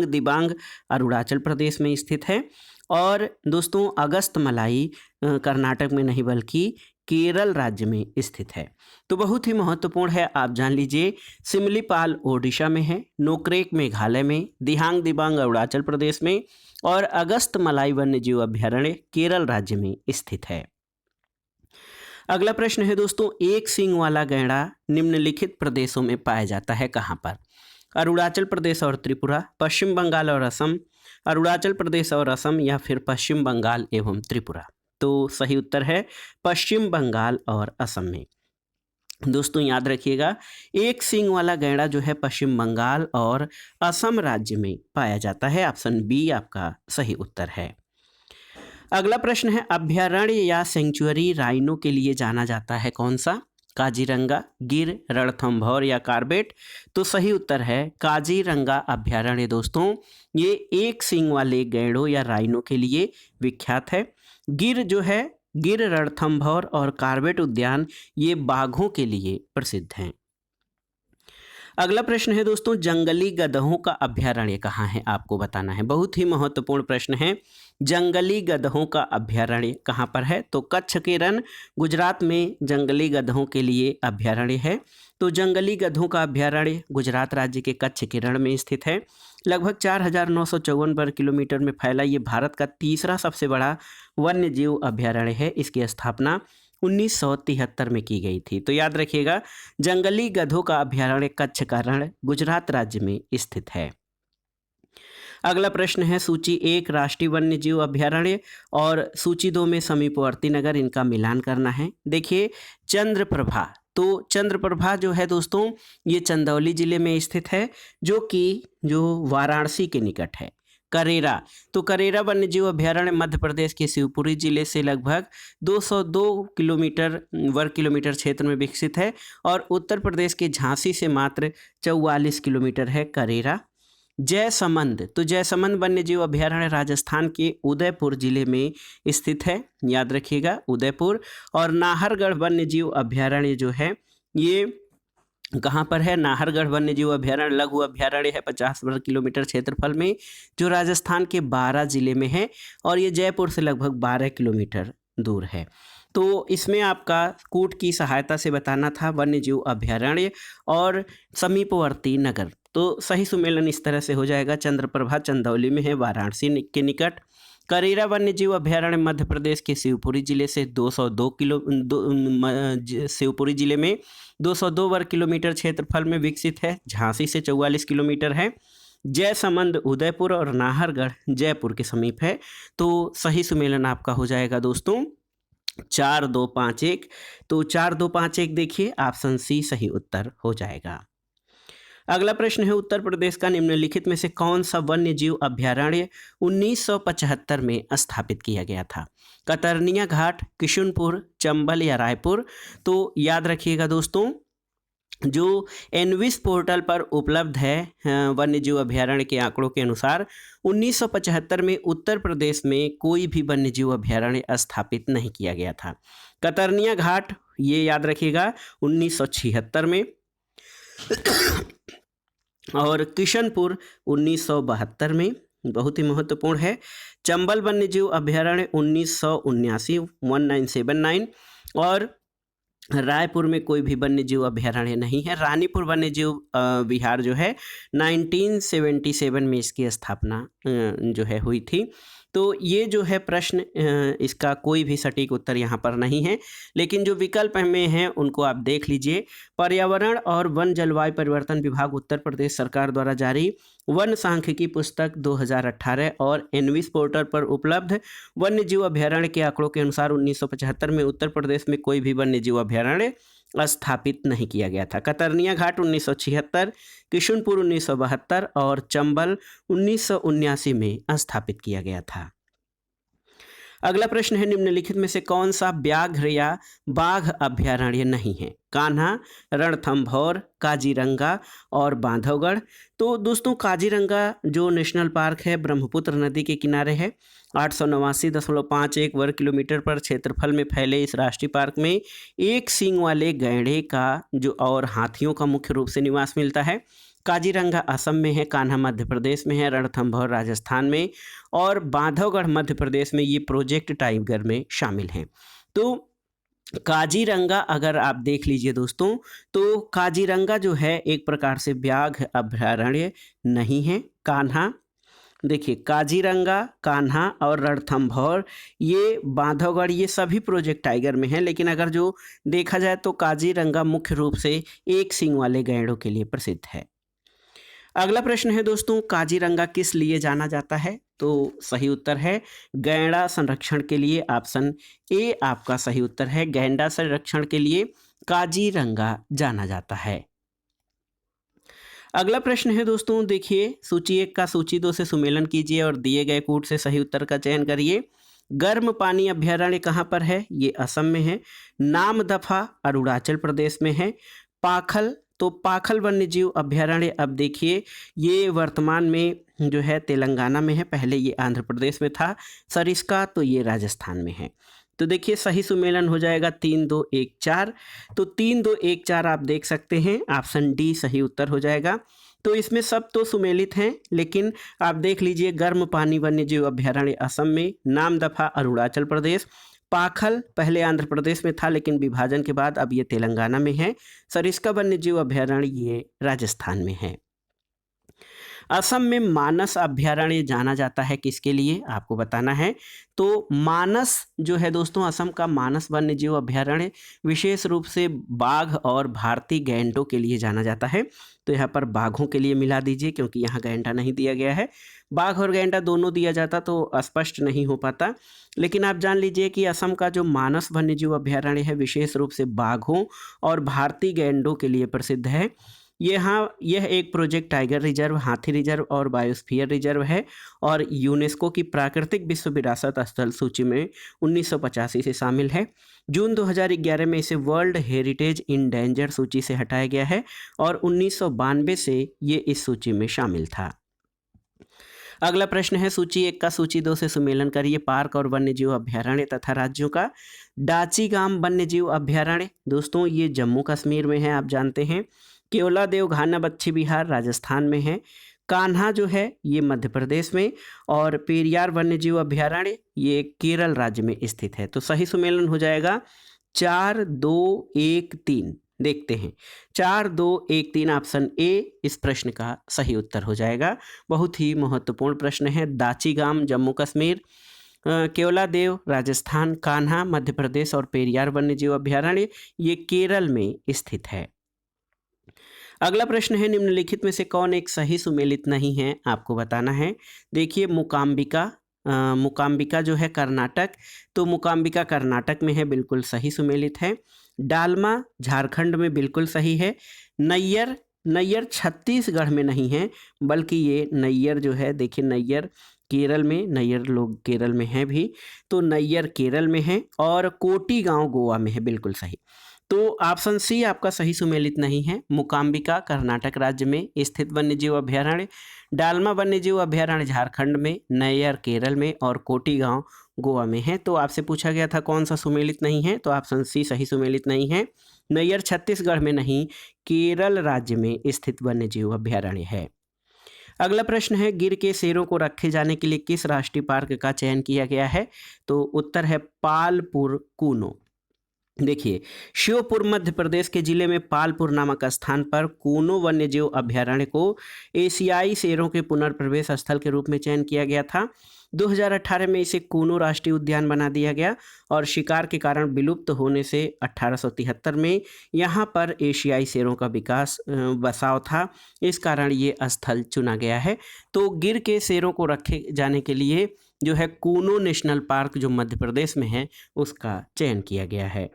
दिबांग अरुणाचल प्रदेश में स्थित है, और दोस्तों अगस्त मलाई कर्नाटक में नहीं बल्कि केरल राज्य में स्थित है। तो बहुत ही महत्वपूर्ण है, आप जान लीजिए, सिमलीपाल ओडिशा में है, नोकरेक मेघालय में, दिहांग दिबांग अरुणाचल प्रदेश में और अगस्त मलाई वन्यजीव अभ्यारण्य केरल राज्य में स्थित है। अगला प्रश्न है दोस्तों, एक सींग वाला गैंडा निम्नलिखित प्रदेशों में पाया जाता है, कहाँ पर? अरुणाचल प्रदेश और त्रिपुरा, पश्चिम बंगाल और असम, अरुणाचल प्रदेश और असम या फिर पश्चिम बंगाल एवं त्रिपुरा? तो सही उत्तर है पश्चिम बंगाल और असम में। दोस्तों याद रखिएगा, एक सींग वाला गैंडा जो है पश्चिम बंगाल और असम राज्य में पाया जाता है। ऑप्शन बी आपका सही उत्तर है। अगला प्रश्न है, अभ्यारण्य या सेंचुरी राइनो के लिए जाना जाता है कौन सा? काजीरंगा, गिर, रणथंभौर या कार्बेट? तो सही उत्तर है काजीरंगा अभ्यारण्य। दोस्तों ये एक सींग वाले गैंडों या राइनो के लिए विख्यात है। गिर जो है, गिर, रणथंभौर और कार्बेट उद्यान ये बाघों के लिए प्रसिद्ध हैं। अगला प्रश्न है दोस्तों, जंगली गधों का अभ्यारण्य कहाँ है, आपको बताना है। बहुत ही महत्वपूर्ण प्रश्न है, जंगली गधों का अभ्यारण्य कहाँ पर है? तो कच्छ के रण गुजरात में जंगली गधों के लिए अभ्यारण्य है। तो जंगली गधों का अभ्यारण्य गुजरात राज्य के कच्छ के रण में स्थित है। लगभग 4,954 वर्ग किलोमीटर में फैला ये भारत का तीसरा सबसे बड़ा वन्य जीव अभ्यारण्य है। इसकी स्थापना 1973 में की गई थी। तो याद रखिएगा, जंगली गधों का अभ्यारण्य कच्छ का रण गुजरात राज्य में स्थित है। अगला प्रश्न है, सूची 1 राष्ट्रीय वन्य जीव अभ्यारण्य और सूची 2 में समीपवर्ती नगर, इनका मिलान करना है। देखिए, चंद्रप्रभा, तो चंद्रप्रभा जो है दोस्तों ये चंदौली जिले में स्थित है, जो वाराणसी के निकट है। करेरा, तो करेरा वन्यजीव अभ्यारण्य मध्य प्रदेश के शिवपुरी जिले से लगभग 202 वर्ग किलोमीटर क्षेत्र में विकसित है और उत्तर प्रदेश के झांसी से मात्र 44 किलोमीटर है करेरा। जयसमंद, तो जयसमंद वन्यजीव अभ्यारण्य राजस्थान के उदयपुर जिले में स्थित है, याद रखिएगा उदयपुर। और नाहरगढ़ वन्यजीव अभ्यारण्य जो है ये कहाँ पर है? नाहरगढ़ वन्यजीव अभ्यारण्य लघु अभ्यारण्य है 50 वर्ग किलोमीटर क्षेत्रफल में, जो राजस्थान के 12 जिले में है और ये जयपुर से लगभग 12 किलोमीटर दूर है। तो इसमें आपका कूट की सहायता से बताना था वन्यजीव अभ्यारण्य और समीपवर्ती नगर। तो सही सुमेलन इस तरह से हो जाएगा, चंद्रप्रभा चंदौली में है वाराणसी के निकट। करेरा वन्यजीव अभ्यारण्य मध्य प्रदेश के शिवपुरी जिले से 202 शिवपुरी जिले में 202 वर्ग किलोमीटर क्षेत्रफल में विकसित है, झांसी से 44 किलोमीटर है। जयसमंद उदयपुर और नाहरगढ़ जयपुर के समीप है। तो सही सुमेलन आपका हो जाएगा दोस्तों 4251। तो 4251 देखिए ऑप्शन सी सही उत्तर हो जाएगा। अगला प्रश्न है, उत्तर प्रदेश का निम्नलिखित में से कौन सा वन्य जीव अभ्यारण्य 1975 में स्थापित किया गया था? कतरनिया घाट, किशुनपुर, चंबल या रायपुर? तो याद रखिएगा दोस्तों, जो एनविस पोर्टल पर उपलब्ध है वन्य जीव अभयारण्य के आंकड़ों के अनुसार 1975 में उत्तर प्रदेश में कोई भी वन्य जीव अभयारण्य स्थापित नहीं किया गया था। कतरनिया घाट, ये याद रखिएगा, 1976 में और किशनपुर 1972 में, बहुत ही महत्वपूर्ण है। चंबल वन्यजीव अभयारण्य 1979 1979 और रायपुर में कोई भी वन्यजीव अभयारण्य नहीं है। रानीपुर वन्यजीव विहार जो है 1977 में इसकी स्थापना जो है हुई थी। तो ये जो है प्रश्न, इसका कोई भी सटीक उत्तर यहाँ पर नहीं है, लेकिन जो विकल्प में हैं उनको आप देख लीजिए। पर्यावरण और वन जलवायु परिवर्तन विभाग उत्तर प्रदेश सरकार द्वारा जारी वन सांख्यिकी पुस्तक 2018 और एनविस पोर्टल पर उपलब्ध वन्य जीव अभयारण्य के आंकड़ों के अनुसार 1975 में उत्तर प्रदेश में कोई भी वन्य जीव अभयारण्य स्थापित नहीं किया गया था। कतरनिया घाट 1976, किशनपुर 1972 और चंबल 1979 में स्थापित किया गया था। अगला प्रश्न है, निम्नलिखित में से कौन सा व्याघ्र या बाघ अभयारण्य नहीं है? कान्हा, रणथंभौर, काजीरंगा और बांधवगढ़। तो दोस्तों काजीरंगा जो नेशनल पार्क है ब्रह्मपुत्र नदी के किनारे है। 889.51 वर्ग किलोमीटर पर क्षेत्रफल में फैले इस राष्ट्रीय पार्क में एक सींग वाले गैंडे का जो और हाथियों का मुख्य रूप से निवास मिलता है। काजीरंगा असम में है, कान्हा मध्य प्रदेश में है, रणथंभौर राजस्थान में और बांधवगढ़ मध्य प्रदेश में। ये प्रोजेक्ट टाइगर में शामिल हैं। तो काजीरंगा अगर आप देख लीजिए दोस्तों, तो काजीरंगा जो है एक प्रकार से व्याघ्र अभयारण्य नहीं है। कान्हा, देखिए काजीरंगा, कान्हा और रणथंभौर, ये बांधवगढ़, ये सभी प्रोजेक्ट टाइगर में हैं। लेकिन अगर जो देखा जाए तो काजीरंगा मुख्य रूप से एक सींग वाले गैंडों के लिए प्रसिद्ध है। अगला प्रश्न है दोस्तों, काजीरंगा किस लिए जाना जाता है? तो सही उत्तर है गैंडा संरक्षण के लिए। ऑप्शन ए आपका सही उत्तर है, गैंडा संरक्षण के लिए काजीरंगा जाना जाता है। अगला प्रश्न है दोस्तों, देखिए सूची 1 का सूची 2 से सुमेलन कीजिए और दिए गए कूट से सही उत्तर का चयन करिए। गर्म पानी अभयारण्य कहाँ पर है? ये असम में है। नामदफा अरुणाचल प्रदेश में है। पाखल, तो पाखल वन्यजीव अभयारण्य अब देखिए ये वर्तमान में जो है तेलंगाना में है, पहले ये आंध्र प्रदेश में था। सरिस्का, तो ये राजस्थान में है। तो देखिए सही सुमेलन हो जाएगा 3 2 1 4। तो 3 2 1 4 आप देख सकते हैं, ऑप्शन डी सही उत्तर हो जाएगा। तो इसमें सब तो सुमेलित हैं, लेकिन आप देख लीजिए गर्म पानी वन्यजीव अभयारण्य असम में, नामदफा अरुणाचल प्रदेश, पाखल पहले आंध्र प्रदेश में था लेकिन विभाजन के बाद अब ये तेलंगाना में है। सरिस्का वन्यजीव अभयारण्य ये राजस्थान में है। असम में मानस अभयारण्य जाना जाता है किसके लिए? आपको बताना है। तो मानस जो है दोस्तों, असम का मानस वन्यजीव अभयारण्य विशेष रूप से बाघ और भारतीय गैंडों के लिए जाना जाता है। तो यहाँ पर बाघों के लिए मिला दीजिए क्योंकि यहाँ गैंडा नहीं दिया गया है। बाघ और गैंडा दोनों दिया जाता तो स्पष्ट नहीं हो पाता, लेकिन आप जान लीजिए कि असम का जो मानस वन्यजीव अभयारण्य है विशेष रूप से बाघों और भारतीय गैंडों के लिए प्रसिद्ध है। यह एक प्रोजेक्ट टाइगर रिजर्व, हाथी रिजर्व और बायोस्फीयर रिजर्व है और यूनेस्को की प्राकृतिक विश्व विरासत स्थल सूची में 1985 से शामिल है। जून 2011 में इसे वर्ल्ड हेरिटेज इन डेंजर सूची से हटाया गया है और 1992 से ये इस सूची में शामिल था। अगला प्रश्न है, सूची 1 का सूची 2 से सुमेलन करिए। पार्क और वन्यजीव अभयारण्य तथा राज्यों का। डाचीगाम वन्यजीव अभयारण्य दोस्तों ये जम्मू कश्मीर में है, आप जानते हैं। केवलादेव घाना बच्छी विहार राजस्थान में है। कान्हा जो है ये मध्य प्रदेश में और पेरियार वन्यजीव अभयारण्य ये केरल राज्य में स्थित है। तो सही सुमेलन हो जाएगा 4 2 1 3। देखते हैं 4 2 1 3, ऑप्शन ए इस प्रश्न का सही उत्तर हो जाएगा। बहुत ही महत्वपूर्ण प्रश्न है। दाचीगाम जम्मू कश्मीर, केवलादेव राजस्थान, कान्हा मध्य प्रदेश और पेरियार वन्यजीव अभयारण्य ये केरल में स्थित है। अगला प्रश्न है, निम्नलिखित में से कौन एक सही सुमेलित नहीं है? आपको बताना है। देखिए मुकाम्बिका, मुकाम्बिका जो है कर्नाटक, तो मुकाम्बिका कर्नाटक में है, बिल्कुल सही सुमेलित है। डालमा झारखंड में बिल्कुल सही है। नैयर, नैयर छत्तीसगढ़ में नहीं है, बल्कि ये नैयर जो है, देखिए नैयर केरल में, नैयर लोग केरल में हैं भी, तो नैयर केरल में है। और कोटी गांव गोवा में है, बिल्कुल सही। तो ऑप्शन सी आपका सही सुमेलित नहीं है। मूकांबिका कर्नाटक राज्य में स्थित वन्यजीव अभयारण्य, डालमा वन्यजीव अभयारण्य झारखंड में, नैयर केरल में और कोटीगांव गोवा में है। तो आपसे पूछा गया था कौन सा सुमेलित नहीं है, तो ऑप्शन सी सही सुमेलित नहीं है। नैयर छत्तीसगढ़ में नहीं, केरल राज्य में स्थित वन्यजीव अभयारण्य है। अगला प्रश्न है, गिर के शेरों को रखे जाने के लिए किस राष्ट्रीय पार्क का चयन किया गया है? तो उत्तर है पालपुर कूनो। देखिए, श्योपुर मध्य प्रदेश के जिले में पालपुर नामक स्थान पर कूनो वन्यजीव अभयारण्य को एशियाई शेरों के पुनर्प्रवेश स्थल के रूप में चयन किया गया था। 2018 में इसे कूनो राष्ट्रीय उद्यान बना दिया गया और शिकार के कारण विलुप्त होने से 1873 में यहाँ पर एशियाई शेरों का बसाव था। इस कारण ये स्थल चुना गया है। तो गिर के शेरों को रखे जाने के लिए जो है कूनो नेशनल पार्क जो मध्य प्रदेश में है उसका चयन किया गया है।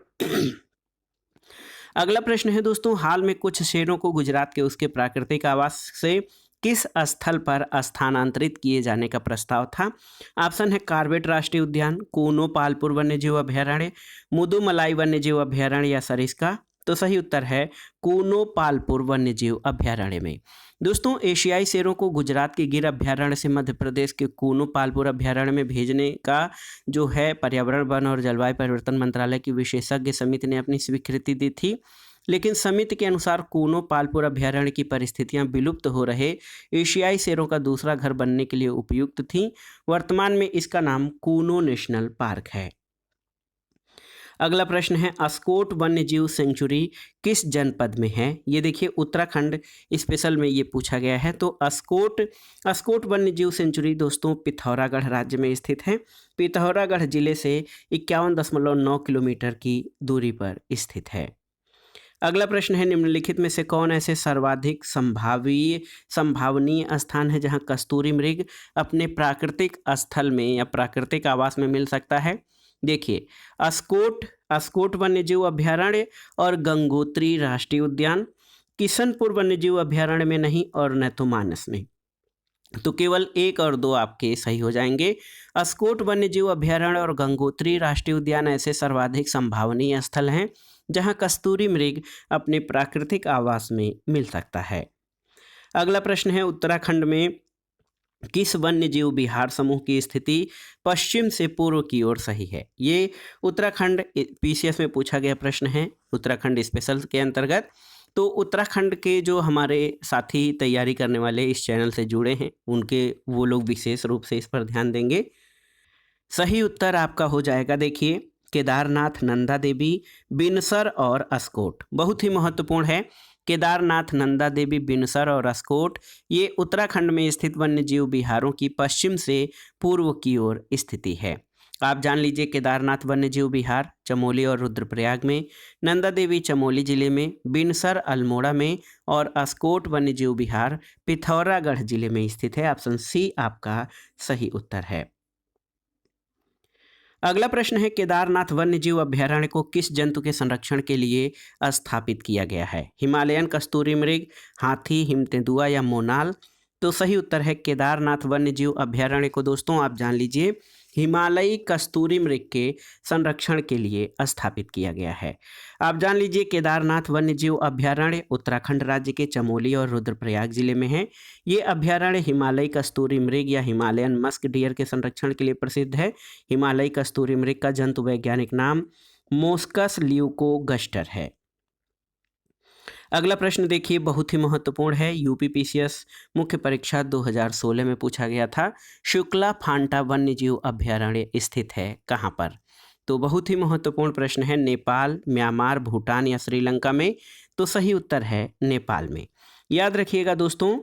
अगला प्रश्न है दोस्तों, हाल में कुछ शेरों को गुजरात के उसके प्राकृतिक आवास से किस स्थल पर स्थानांतरित किए जाने का प्रस्ताव था? ऑप्शन है कार्बेट राष्ट्रीय उद्यान, कूनो पालपुर वन्यजीव अभयारण्य, मुदुमलाई वन्यजीव अभयारण्य या सरिस्का। तो सही उत्तर है कूनो पालपुर वन्यजीव अभयारण्य में। दोस्तों, एशियाई शेरों को गुजरात के गिर अभयारण्य से मध्य प्रदेश के कूनो पालपुर अभयारण्य में भेजने का जो है पर्यावरण, वन और जलवायु परिवर्तन मंत्रालय की विशेषज्ञ समिति ने अपनी स्वीकृति दी थी। लेकिन समिति के अनुसार कूनो पालपुर अभयारण्य की परिस्थितियां विलुप्त हो रहे एशियाई शेरों का दूसरा घर बनने के लिए उपयुक्त थीं। वर्तमान में इसका नाम कूनो नेशनल पार्क है। अगला प्रश्न है, अस्कोट वन्यजीव सेंचुरी किस जनपद में है? ये देखिए उत्तराखंड स्पेशल में ये पूछा गया है। तो अस्कोट वन्यजीव सेंचुरी दोस्तों पिथौरागढ़ राज्य में स्थित है। पिथौरागढ़ जिले से 51.9 किलोमीटर की दूरी पर स्थित है। अगला प्रश्न है, निम्नलिखित में से कौन ऐसे सर्वाधिक संभावनीय स्थान है जहां कस्तूरी मृग अपने प्राकृतिक स्थल में या प्राकृतिक आवास में मिल सकता है? देखिए, अस्कोट वन्यजीव अभयारण्य और गंगोत्री राष्ट्रीय उद्यान, किशनपुर वन्यजीव अभयारण्य में नहीं और न तो मानस में। तो केवल 1 और 2 आपके सही हो जाएंगे। अस्कोट वन्यजीव अभयारण्य और गंगोत्री राष्ट्रीय उद्यान ऐसे सर्वाधिक संभावनीय स्थल हैं जहां कस्तूरी मृग अपने प्राकृतिक आवास में मिल सकता है। अगला प्रश्न है, उत्तराखंड में किस वन्यजीव विहार समूह की स्थिति पश्चिम से पूर्व की ओर सही है? ये उत्तराखंड पीसीएस में पूछा गया प्रश्न है, उत्तराखंड स्पेशल के अंतर्गत। तो उत्तराखंड के जो हमारे साथी तैयारी करने वाले इस चैनल से जुड़े हैं वो लोग विशेष रूप से इस पर ध्यान देंगे। सही उत्तर आपका हो जाएगा, देखिए, केदारनाथ, नंदा देवी, बिनसर और अस्कोट। बहुत ही महत्वपूर्ण है। केदारनाथ, नंदा देवी, बिनसर और अस्कोट ये उत्तराखंड में स्थित वन्यजीव विहारों की पश्चिम से पूर्व की ओर स्थिति है। आप जान लीजिए, केदारनाथ वन्यजीव विहार चमोली और रुद्रप्रयाग में, नंदा देवी चमोली जिले में, बिनसर अल्मोड़ा में और अस्कोट वन्यजीव विहार पिथौरागढ़ जिले में स्थित है। ऑप्शन सी आपका सही उत्तर है। अगला प्रश्न है, केदारनाथ वन्यजीव अभयारण्य को किस जंतु के संरक्षण के लिए स्थापित किया गया है? हिमालयन कस्तूरी मृग, हाथी, हिमतेंदुआ या मोनाल। तो सही उत्तर है केदारनाथ वन्यजीव अभयारण्य को दोस्तों आप जान लीजिए हिमालयी कस्तूरी मृग के संरक्षण के लिए स्थापित किया गया है। आप जान लीजिए, केदारनाथ वन्यजीव अभयारण्य उत्तराखंड राज्य के चमोली और रुद्रप्रयाग जिले में है। ये अभयारण्य हिमालयी कस्तूरी मृग या हिमालयन मस्क डियर के संरक्षण के लिए प्रसिद्ध है। हिमालयी कस्तूरी मृग का जंतु वैज्ञानिक नाम मोस्कस ल्यूकोगस्टर है। अगला प्रश्न देखिए, बहुत ही महत्वपूर्ण है, यूपीपीसीएस मुख्य परीक्षा 2016 में पूछा गया था। शुक्ला फांटा वन्यजीव अभयारण्य स्थित है कहाँ पर? तो बहुत ही महत्वपूर्ण प्रश्न है, नेपाल, म्यांमार, भूटान या श्रीलंका में। तो सही उत्तर है नेपाल में। याद रखिएगा दोस्तों,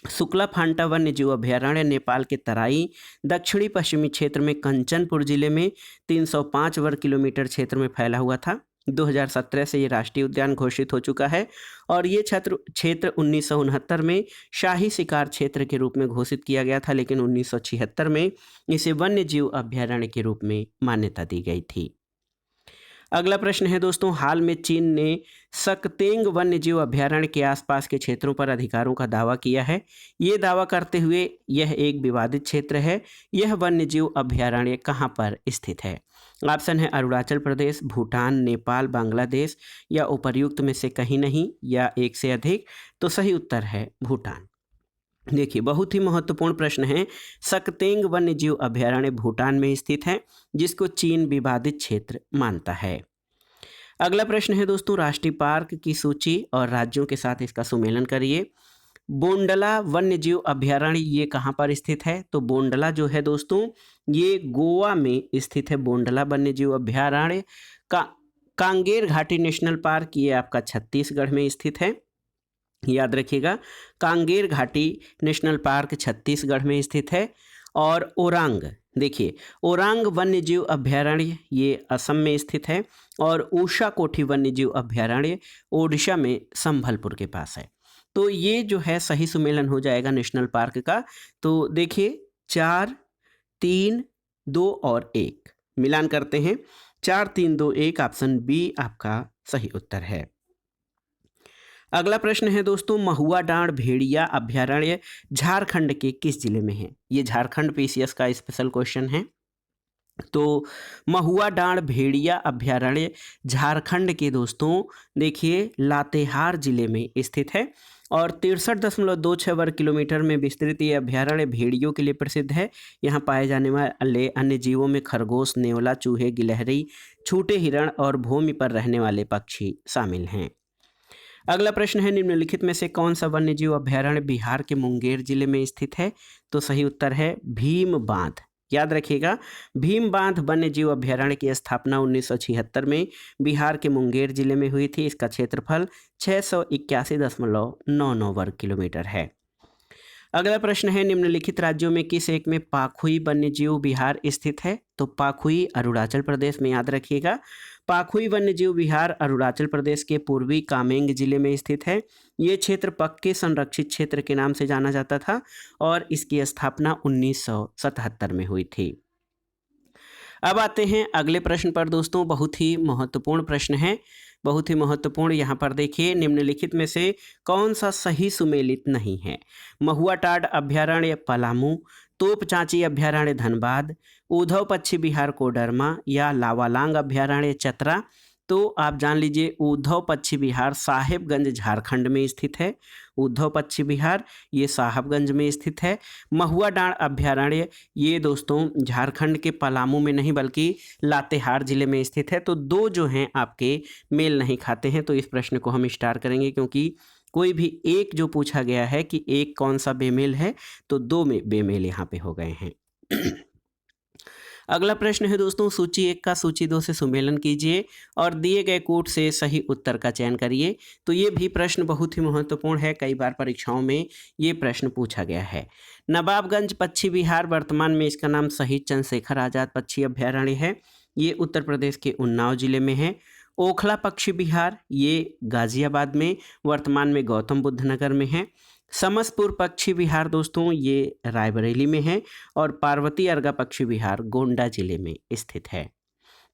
शुक्ला फांटा वन्यजीव अभयारण्य नेपाल के तराई दक्षिणी पश्चिमी क्षेत्र में कंचनपुर जिले में 305 वर्ग किलोमीटर क्षेत्र में फैला हुआ था। 2017 से ये राष्ट्रीय उद्यान घोषित हो चुका है और ये क्षेत्र 1969 में शाही शिकार क्षेत्र के रूप में घोषित किया गया था, लेकिन 1976 में इसे वन्यजीव अभयारण्य के रूप में मान्यता दी गई थी। अगला प्रश्न है दोस्तों, हाल में चीन ने सकतेंग वन्यजीव अभयारण्य के आसपास के क्षेत्रों पर अधिकारों का दावा किया है। ये दावा करते हुए यह एक विवादित क्षेत्र है। यह वन्यजीव अभयारण्य कहाँ पर स्थित है? ऑप्शन है अरुणाचल प्रदेश, भूटान, नेपाल, बांग्लादेश या उपर्युक्त में से कहीं नहीं या एक से अधिक। तो सही उत्तर है भूटान। देखिए बहुत ही महत्वपूर्ण प्रश्न है। सकतेंग वन्य जीव अभयारण्य भूटान में स्थित है, जिसको चीन विवादित क्षेत्र मानता है। अगला प्रश्न है दोस्तों, राष्ट्रीय पार्क की सूची और राज्यों के साथ इसका सुमेलन करिए। बोंडला वन्य जीव अभयारण्य ये कहाँ पर स्थित है? तो बोंडला जो है दोस्तों ये गोवा में स्थित है। बोंडला वन्य जीव अभयारण्य का कांगेर घाटी नेशनल पार्क ये आपका छत्तीसगढ़ में स्थित है। याद रखिएगा, कांगेर घाटी नेशनल पार्क छत्तीसगढ़ में स्थित है। और ओरांग, देखिए ओरांग वन्य जीव अभयारण्य ये असम में स्थित है। और ऊषा कोठी वन्य जीव अभयारण्य ओडिशा में संभलपुर के पास है। तो ये जो है सही सुमेलन हो जाएगा नेशनल पार्क का। तो देखिए 4, 3, 2 और 1 मिलान करते हैं। 4, 3, 2, 1 ऑप्शन बी आपका सही उत्तर है। अगला प्रश्न है दोस्तों, महुआ डांड भेड़िया अभयारण्य झारखंड के किस जिले में है? ये झारखंड पीसीएस का स्पेशल क्वेश्चन है। तो महुआ डांड भेड़िया अभयारण्य झारखंड के दोस्तों देखिए लातेहार जिले में स्थित है। और 63.26 वर्ग किलोमीटर में विस्तृत ये अभयारण्य भेड़ियों के लिए प्रसिद्ध है। यहाँ पाए जाने वाले अन्य जीवों में खरगोश, नेवला, चूहे, गिलहरी, छोटे हिरण और भूमि पर रहने वाले पक्षी शामिल हैं। अगला प्रश्न है, निम्नलिखित में से कौन सा वन्य जीव अभयारण्य बिहार के मुंगेर जिले में स्थित है? तो सही उत्तर है भीम बांध। याद रखिएगा, भीम बांध वन्य जीव अभयारण्य की स्थापना 1976 में बिहार के मुंगेर जिले में हुई थी। इसका क्षेत्रफल 681.99 वर्ग किलोमीटर है। अगला प्रश्न है, निम्नलिखित राज्यों में किस एक में पाखुई वन्य जीव विहार स्थित है? तो पाखुई अरुणाचल प्रदेश में। याद रखिएगा, पाखुई वन्य जीव विहार अरुणाचल प्रदेश के पूर्वी कामेंग जिले में स्थित है। ये क्षेत्र पक्के संरक्षित क्षेत्र के नाम से जाना जाता था और इसकी स्थापना 1977 में हुई थी। अब आते हैं अगले प्रश्न पर दोस्तों, बहुत ही महत्वपूर्ण प्रश्न है, बहुत ही महत्वपूर्ण। यहाँ पर देखिए, निम्नलिखित में से कौन सा सही सुमेलित नहीं है? महुआ टाड अभयारण्य पलामू, तोप चांची अभयारण्य धनबाद, उधव पक्षी विहार कोडरमा या लावालांग अभयारण्य चतरा। तो आप जान लीजिए, उद्धव पक्षी विहार साहेबगंज झारखंड में स्थित है। उद्धव पक्षी विहार ये साहेबगंज में स्थित है। महुआ डांड अभयारण्य ये दोस्तों झारखंड के पलामू में नहीं बल्कि लातेहार जिले में स्थित है। तो दो जो हैं आपके मेल नहीं खाते हैं, तो इस प्रश्न को हम स्टार करेंगे, क्योंकि कोई भी एक जो पूछा गया है कि एक कौन सा बेमेल है, तो दो में बेमेल यहाँ पे हो गए हैं। अगला प्रश्न है दोस्तों, सूची 1 का सूची 2 से सुमेलन कीजिए और दिए गए कोड से सही उत्तर का चयन करिए। तो ये भी प्रश्न बहुत ही महत्वपूर्ण है, कई बार परीक्षाओं में ये प्रश्न पूछा गया है। नवाबगंज पक्षी विहार, वर्तमान में इसका नाम शहीद चंद्रशेखर आज़ाद पक्षी अभयारण्य है। ये उत्तर प्रदेश के उन्नाव जिले में है। ओखला पक्षी विहार ये गाजियाबाद में, वर्तमान में गौतम बुद्ध नगर में है। समसपुर पक्षी विहार दोस्तों ये रायबरेली में है। और पार्वती अर्गा पक्षी विहार गोंडा जिले में स्थित है।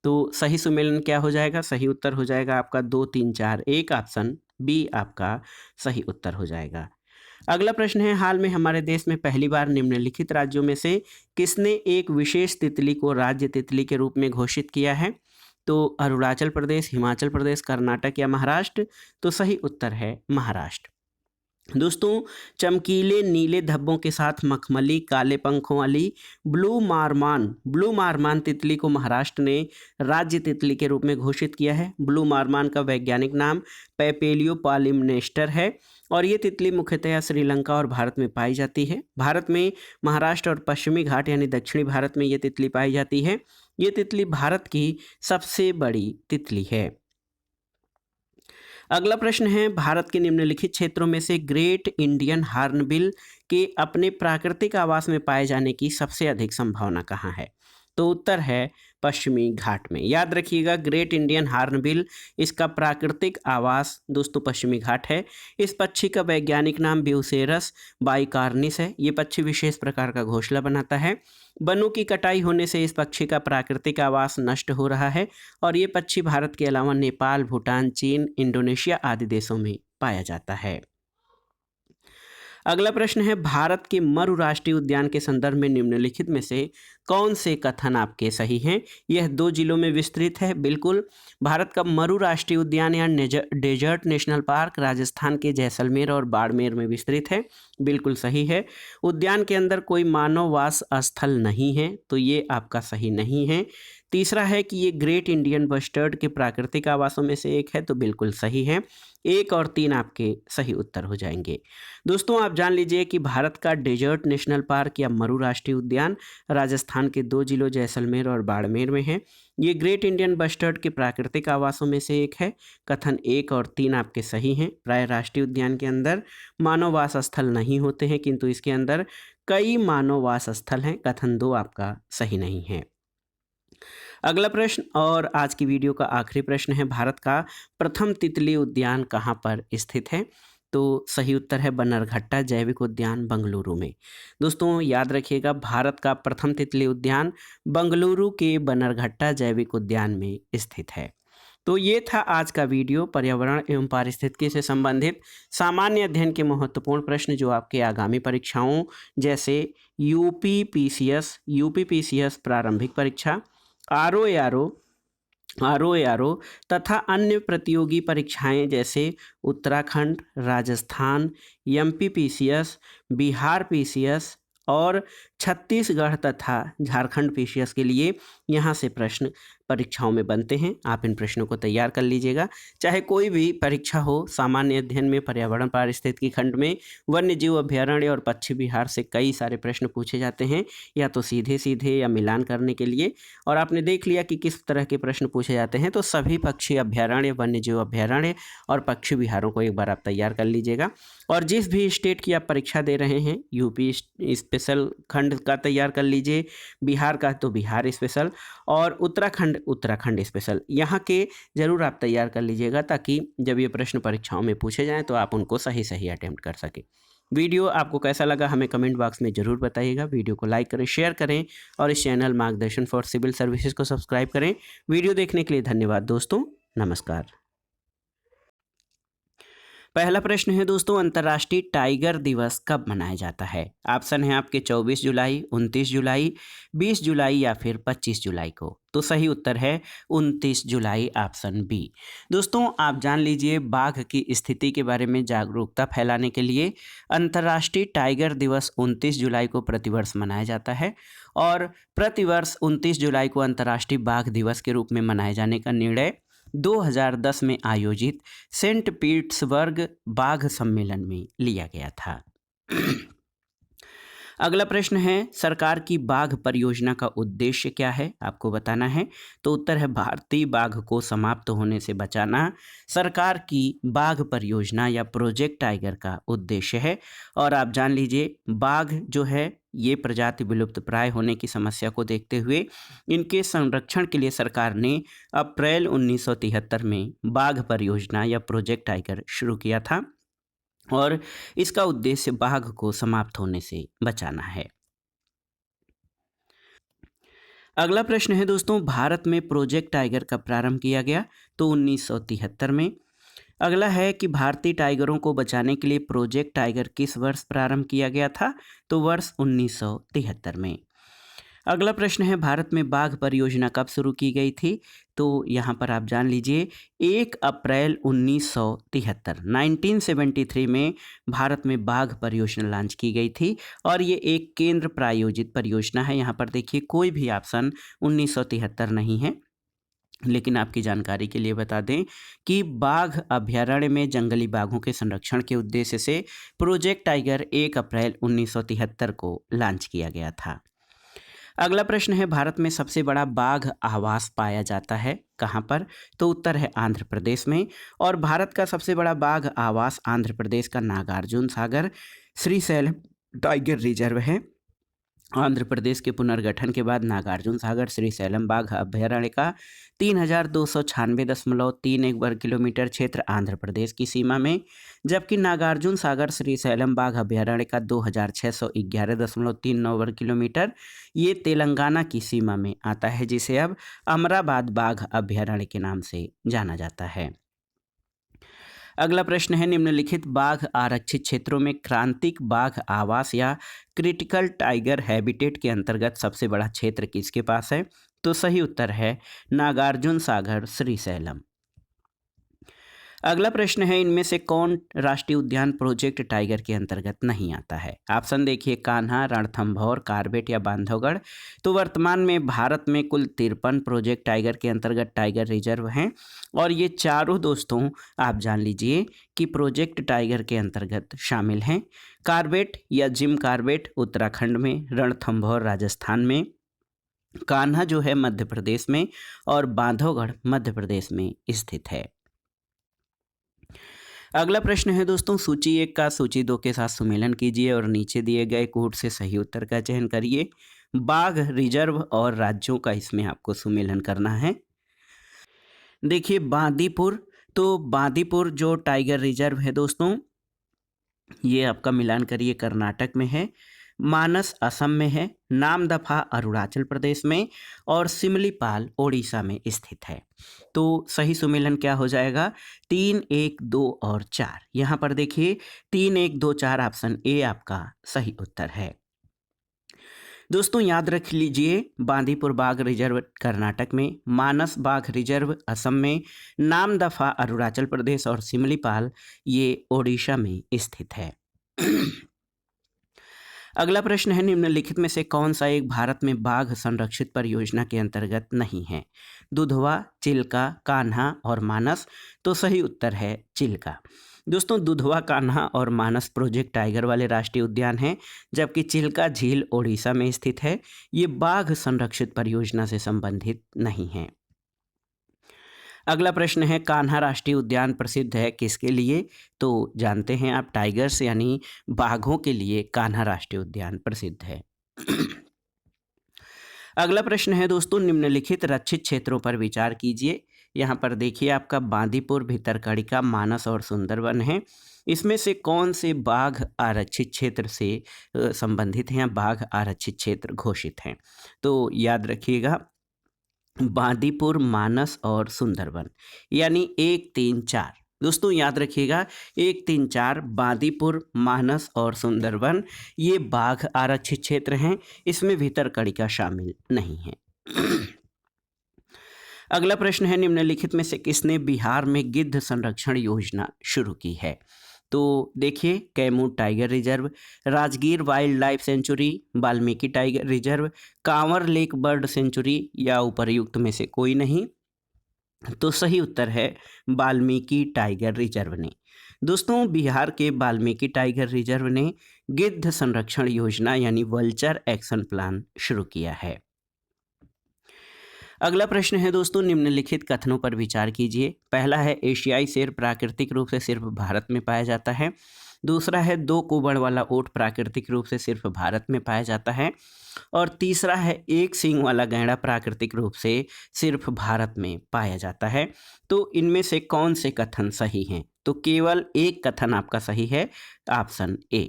तो सही सुमेलन क्या हो जाएगा? सही उत्तर हो जाएगा आपका 2, 3, 4, 1 ऑप्शन बी आपका सही उत्तर हो जाएगा। अगला प्रश्न है, हाल में हमारे देश में पहली बार निम्नलिखित राज्यों में से किसने एक विशेष तितली को राज्य तितली के रूप में घोषित किया है? तो अरुणाचल प्रदेश, हिमाचल प्रदेश, कर्नाटक या महाराष्ट्र। तो सही उत्तर है महाराष्ट्र। दोस्तों, चमकीले नीले धब्बों के साथ मखमली काले पंखों वाली ब्लू मारमान तितली को महाराष्ट्र ने राज्य तितली के रूप में घोषित किया है। ब्लू मारमान का वैज्ञानिक नाम पैपेलियो पालिमनेस्टर है और ये तितली मुख्यतः श्रीलंका और भारत में पाई जाती है। भारत में महाराष्ट्र और पश्चिमी घाट यानी दक्षिणी भारत में ये तितली पाई जाती है। ये तितली भारत की सबसे बड़ी तितली है। अगला प्रश्न है, भारत के निम्नलिखित क्षेत्रों में से ग्रेट इंडियन हॉर्नबिल के अपने प्राकृतिक आवास में पाए जाने की सबसे अधिक संभावना कहाँ है? तो उत्तर है पश्चिमी घाट में। याद रखिएगा, ग्रेट इंडियन हॉर्नबिल इसका प्राकृतिक आवास दोस्तों पश्चिमी घाट है। इस पक्षी का वैज्ञानिक नाम ब्यूसेरस बाइकार्निस है। ये पक्षी विशेष प्रकार का घोंसला बनाता है। वनों की कटाई होने से इस पक्षी का प्राकृतिक आवास नष्ट हो रहा है और ये पक्षी भारत के अलावा नेपाल, भूटान, चीन, इंडोनेशिया आदि देशों में पाया जाता है। अगला प्रश्न है, भारत के मरु राष्ट्रीय उद्यान के संदर्भ में निम्नलिखित में से कौन से कथन आपके सही हैं? यह 2 जिलों में विस्तृत है। बिल्कुल, भारत का मरु राष्ट्रीय उद्यान या डेजर्ट नेशनल पार्क राजस्थान के जैसलमेर और बाड़मेर में विस्तृत है। बिल्कुल सही है। उद्यान के अंदर कोई मानव वास स्थल नहीं है, तो ये आपका सही नहीं है। तीसरा है कि ये ग्रेट इंडियन बस्टर्ड के प्राकृतिक आवासों में से एक है, तो बिल्कुल सही है। 1 और 3 आपके सही उत्तर हो जाएंगे। दोस्तों, आप जान लीजिए कि भारत का डेजर्ट नेशनल पार्क या मरु राष्ट्रीय उद्यान राजस्थान के 2 जिलों जैसलमेर और बाड़मेर में है। ये ग्रेट इंडियन बस्टर्ड के प्राकृतिक आवासों में से एक है। कथन 1 और 3 आपके सही हैं। प्राय राष्ट्रीय उद्यान के अंदर मानव वास स्थल नहीं होते हैं, किंतु इसके अंदर कई मानव वास स्थल हैं। कथन 2 आपका सही नहीं है। अगला प्रश्न और आज की वीडियो का आखिरी प्रश्न है, भारत का प्रथम तितली उद्यान कहाँ पर स्थित है? तो सही उत्तर है बन्नरघट्टा जैविक उद्यान बेंगलुरु में। दोस्तों, याद रखिएगा, भारत का प्रथम तितली उद्यान बेंगलुरु के बन्नरघट्टा जैविक उद्यान में स्थित है। तो ये था आज का वीडियो, पर्यावरण एवं पारिस्थितिकी से संबंधित सामान्य अध्ययन के महत्वपूर्ण प्रश्न जो आपके आगामी परीक्षाओं जैसे यूपीपीसीएस प्रारंभिक परीक्षा, आरओ तथा अन्य प्रतियोगी परीक्षाएं जैसे उत्तराखंड, राजस्थान, एमपीपीसीएस, बिहार पीसीएस और छत्तीसगढ़ तथा झारखंड पीसीएस के लिए यहाँ से प्रश्न परीक्षाओं में बनते हैं। आप इन प्रश्नों को तैयार कर लीजिएगा। चाहे कोई भी परीक्षा हो, सामान्य अध्ययन में, पर्यावरण पारिस्थितिकी खंड में वन्य जीव अभ्यारण्य और पश्चिम बिहार से कई सारे प्रश्न पूछे जाते हैं, या तो सीधे सीधे या मिलान करने के लिए। और आपने देख लिया कि किस तरह के प्रश्न पूछे जाते हैं, तो सभी पक्षी अभ्यारण्य, वन्य जीव अभ्यारण्य और पक्षी विहारों को एक बार आप तैयार कर लीजिएगा। और जिस भी स्टेट की आप परीक्षा दे रहे हैं, यूपी स्पेशल खंड का तैयार कर लीजिए, बिहार का तो बिहार स्पेशल, और उत्तराखंड स्पेशल, यहाँ के जरूर आप तैयार कर लीजिएगा, ताकि जब ये प्रश्न परीक्षाओं में पूछे जाएं तो आप उनको सही सही अटेम्प्ट कर सकें। वीडियो आपको कैसा लगा हमें कमेंट बॉक्स में ज़रूर बताइएगा। वीडियो को लाइक करें, शेयर करें और इस चैनल मार्गदर्शन फॉर सिविल सर्विसेज को सब्सक्राइब करें। वीडियो देखने के लिए धन्यवाद दोस्तों, नमस्कार। पहला प्रश्न है दोस्तों, अंतर्राष्ट्रीय टाइगर दिवस कब मनाया जाता है? ऑप्शन है आपके 24 जुलाई, 29 जुलाई, 20 जुलाई या फिर 25 जुलाई को। तो सही उत्तर है 29 जुलाई, ऑप्शन बी। दोस्तों, आप जान लीजिए, बाघ की स्थिति के बारे में जागरूकता फैलाने के लिए अंतर्राष्ट्रीय टाइगर दिवस 29 जुलाई को प्रतिवर्ष मनाया जाता है। और प्रतिवर्ष 29 जुलाई को अंतर्राष्ट्रीय बाघ दिवस के रूप में मनाए जाने का निर्णय 2010 में आयोजित सेंट पीटर्सबर्ग बाघ सम्मेलन में लिया गया था। अगला प्रश्न है, सरकार की बाघ परियोजना का उद्देश्य क्या है? आपको बताना है। तो उत्तर है भारतीय बाघ को समाप्त होने से बचाना सरकार की बाघ परियोजना या प्रोजेक्ट टाइगर का उद्देश्य है। और आप जान लीजिए, बाघ जो है ये प्रजाति विलुप्त प्राय होने की समस्या को देखते हुए इनके संरक्षण के लिए सरकार ने अप्रैल 1973 में बाघ परियोजना या प्रोजेक्ट टाइगर शुरू किया था, और इसका उद्देश्य बाघ को समाप्त होने से बचाना है। अगला प्रश्न है दोस्तों, भारत में प्रोजेक्ट टाइगर का प्रारंभ किया गया? तो 1973 में। अगला है कि भारतीय टाइगरों को बचाने के लिए प्रोजेक्ट टाइगर किस वर्ष प्रारंभ किया गया था? तो वर्ष 1973 में। अगला प्रश्न है, भारत में बाघ परियोजना कब शुरू की गई थी? तो यहाँ पर आप जान लीजिए, 1 अप्रैल 1973 में भारत में बाघ परियोजना लॉन्च की गई थी, और ये एक केंद्र प्रायोजित परियोजना है। यहाँ पर देखिए, कोई भी ऑप्शन 1973 नहीं है, लेकिन आपकी जानकारी के लिए बता दें कि बाघ अभ्यारण्य में जंगली बाघों के संरक्षण के उद्देश्य से प्रोजेक्ट टाइगर 1 अप्रैल 1973 को लॉन्च किया गया था। अगला प्रश्न है, भारत में सबसे बड़ा बाघ आवास पाया जाता है कहाँ पर? तो उत्तर है आंध्र प्रदेश में। और भारत का सबसे बड़ा बाघ आवास आंध्र प्रदेश का नागार्जुन सागर श्रीशैलम टाइगर रिजर्व है। आंध्र प्रदेश के पुनर्गठन के बाद नागार्जुन सागर श्रीशैलम बाघ अभ्यारण्य का 3296.31 वर्ग किलोमीटर क्षेत्र आंध्र प्रदेश की सीमा में, जबकि नागार्जुन सागर श्रीशैलम बाघ अभ्यारण्य का 2611.39 वर्ग किलोमीटर ये तेलंगाना की सीमा में आता है, जिसे अब अमराबाद बाघ अभ्यारण्य के नाम से जाना जाता है। अगला प्रश्न है, निम्नलिखित बाघ आरक्षित क्षेत्रों में क्रांतिक बाघ आवास या क्रिटिकल टाइगर हैबिटेट के अंतर्गत सबसे बड़ा क्षेत्र किसके पास है? तो सही उत्तर है नागार्जुन सागर श्रीशैलम। अगला प्रश्न है, इनमें से कौन राष्ट्रीय उद्यान प्रोजेक्ट टाइगर के अंतर्गत नहीं आता है? ऑप्शन देखिए, कान्हा, रणथंभौर, कार्बेट या बांधवगढ़। तो वर्तमान में भारत में कुल 53 प्रोजेक्ट टाइगर के अंतर्गत टाइगर रिजर्व हैं और ये चारों दोस्तों आप जान लीजिए कि प्रोजेक्ट टाइगर के अंतर्गत शामिल हैं। कार्बेट या जिम कार्बेट उत्तराखंड में, रणथंभौर राजस्थान में, कान्हा जो है मध्य प्रदेश में और बांधवगढ़ मध्य प्रदेश में स्थित है। अगला प्रश्न है दोस्तों, सूची 1 का सूची 2 के साथ सुमेलन कीजिए और नीचे दिए गए कोड से सही उत्तर का चयन करिए। बाघ रिजर्व और राज्यों का इसमें आपको सुमेलन करना है। देखिए बांदीपुर, तो बांदीपुर जो टाइगर रिजर्व है दोस्तों, ये आपका मिलान करिए कर्नाटक में है, मानस असम में है, नामदफा अरुणाचल प्रदेश में और सिमलीपाल ओडिशा में स्थित है। तो सही सुमेलन क्या हो जाएगा? 3, 1, 2 और 4। यहाँ पर देखिए 3, 1, 2, 4 ऑप्शन ए आपका सही उत्तर है। दोस्तों याद रख लीजिए, बांदीपुर बाघ रिजर्व कर्नाटक में, मानस बाघ रिजर्व असम में, नामदफा अरुणाचल प्रदेश और सिमलीपाल ये ओडिशा में स्थित है। अगला प्रश्न है, निम्नलिखित में से कौन सा एक भारत में बाघ संरक्षित परियोजना के अंतर्गत नहीं है? दुधवा, चिल्का, कान्हा और मानस। तो सही उत्तर है चिल्का। दोस्तों दुधवा, कान्हा और मानस प्रोजेक्ट टाइगर वाले राष्ट्रीय उद्यान हैं, जबकि चिल्का झील ओडिशा में स्थित है। ये बाघ संरक्षित परियोजना से संबंधित नहीं है। अगला प्रश्न है, कान्हा राष्ट्रीय उद्यान प्रसिद्ध है किसके लिए? तो जानते हैं आप, टाइगर्स यानी बाघों के लिए कान्हा राष्ट्रीय उद्यान प्रसिद्ध है। अगला प्रश्न है दोस्तों, निम्नलिखित रक्षित क्षेत्रों पर विचार कीजिए। यहाँ पर देखिए आपका बांदीपुर, भितरकनिका, मानस और सुंदरवन है। इसमें से कौन से बाघ आरक्षित क्षेत्र से संबंधित हैं, बाघ आरक्षित क्षेत्र घोषित हैं? तो याद रखिएगा, बांदीपुर, मानस और सुंदरवन, यानी 1, 3, 4। दोस्तों याद रखिएगा 1, 3, 4 बांदीपुर, मानस और सुंदरवन ये बाघ आरक्षित क्षेत्र हैं, इसमें भितरकनिका शामिल नहीं है। अगला प्रश्न है, निम्नलिखित में से किसने बिहार में गिद्ध संरक्षण योजना शुरू की है? तो देखिए, Kaimur tiger reserve, Rajgir wild life sanctuary, Valmiki tiger reserve, Kanwar lake bird sanctuary या उपर्युक्त में से कोई नहीं। तो सही उत्तर है वाल्मीकि टाइगर रिजर्व ने। दोस्तों बिहार के वाल्मीकि टाइगर रिजर्व ने गिद्ध संरक्षण योजना यानी वल्चर एक्शन प्लान शुरू किया है। अगला प्रश्न है दोस्तों, निम्नलिखित कथनों पर विचार कीजिए। पहला है, एशियाई शेर प्राकृतिक रूप से सिर्फ भारत में पाया जाता है। दूसरा है, 2 कुबड़ वाला ऊंट प्राकृतिक रूप से सिर्फ भारत में पाया जाता है। और तीसरा है, 1 सींग वाला गैंडा प्राकृतिक रूप से सिर्फ भारत में पाया जाता है। तो इनमें से कौन से कथन सही हैं? तो केवल एक कथन आपका सही है, ऑप्शन ए।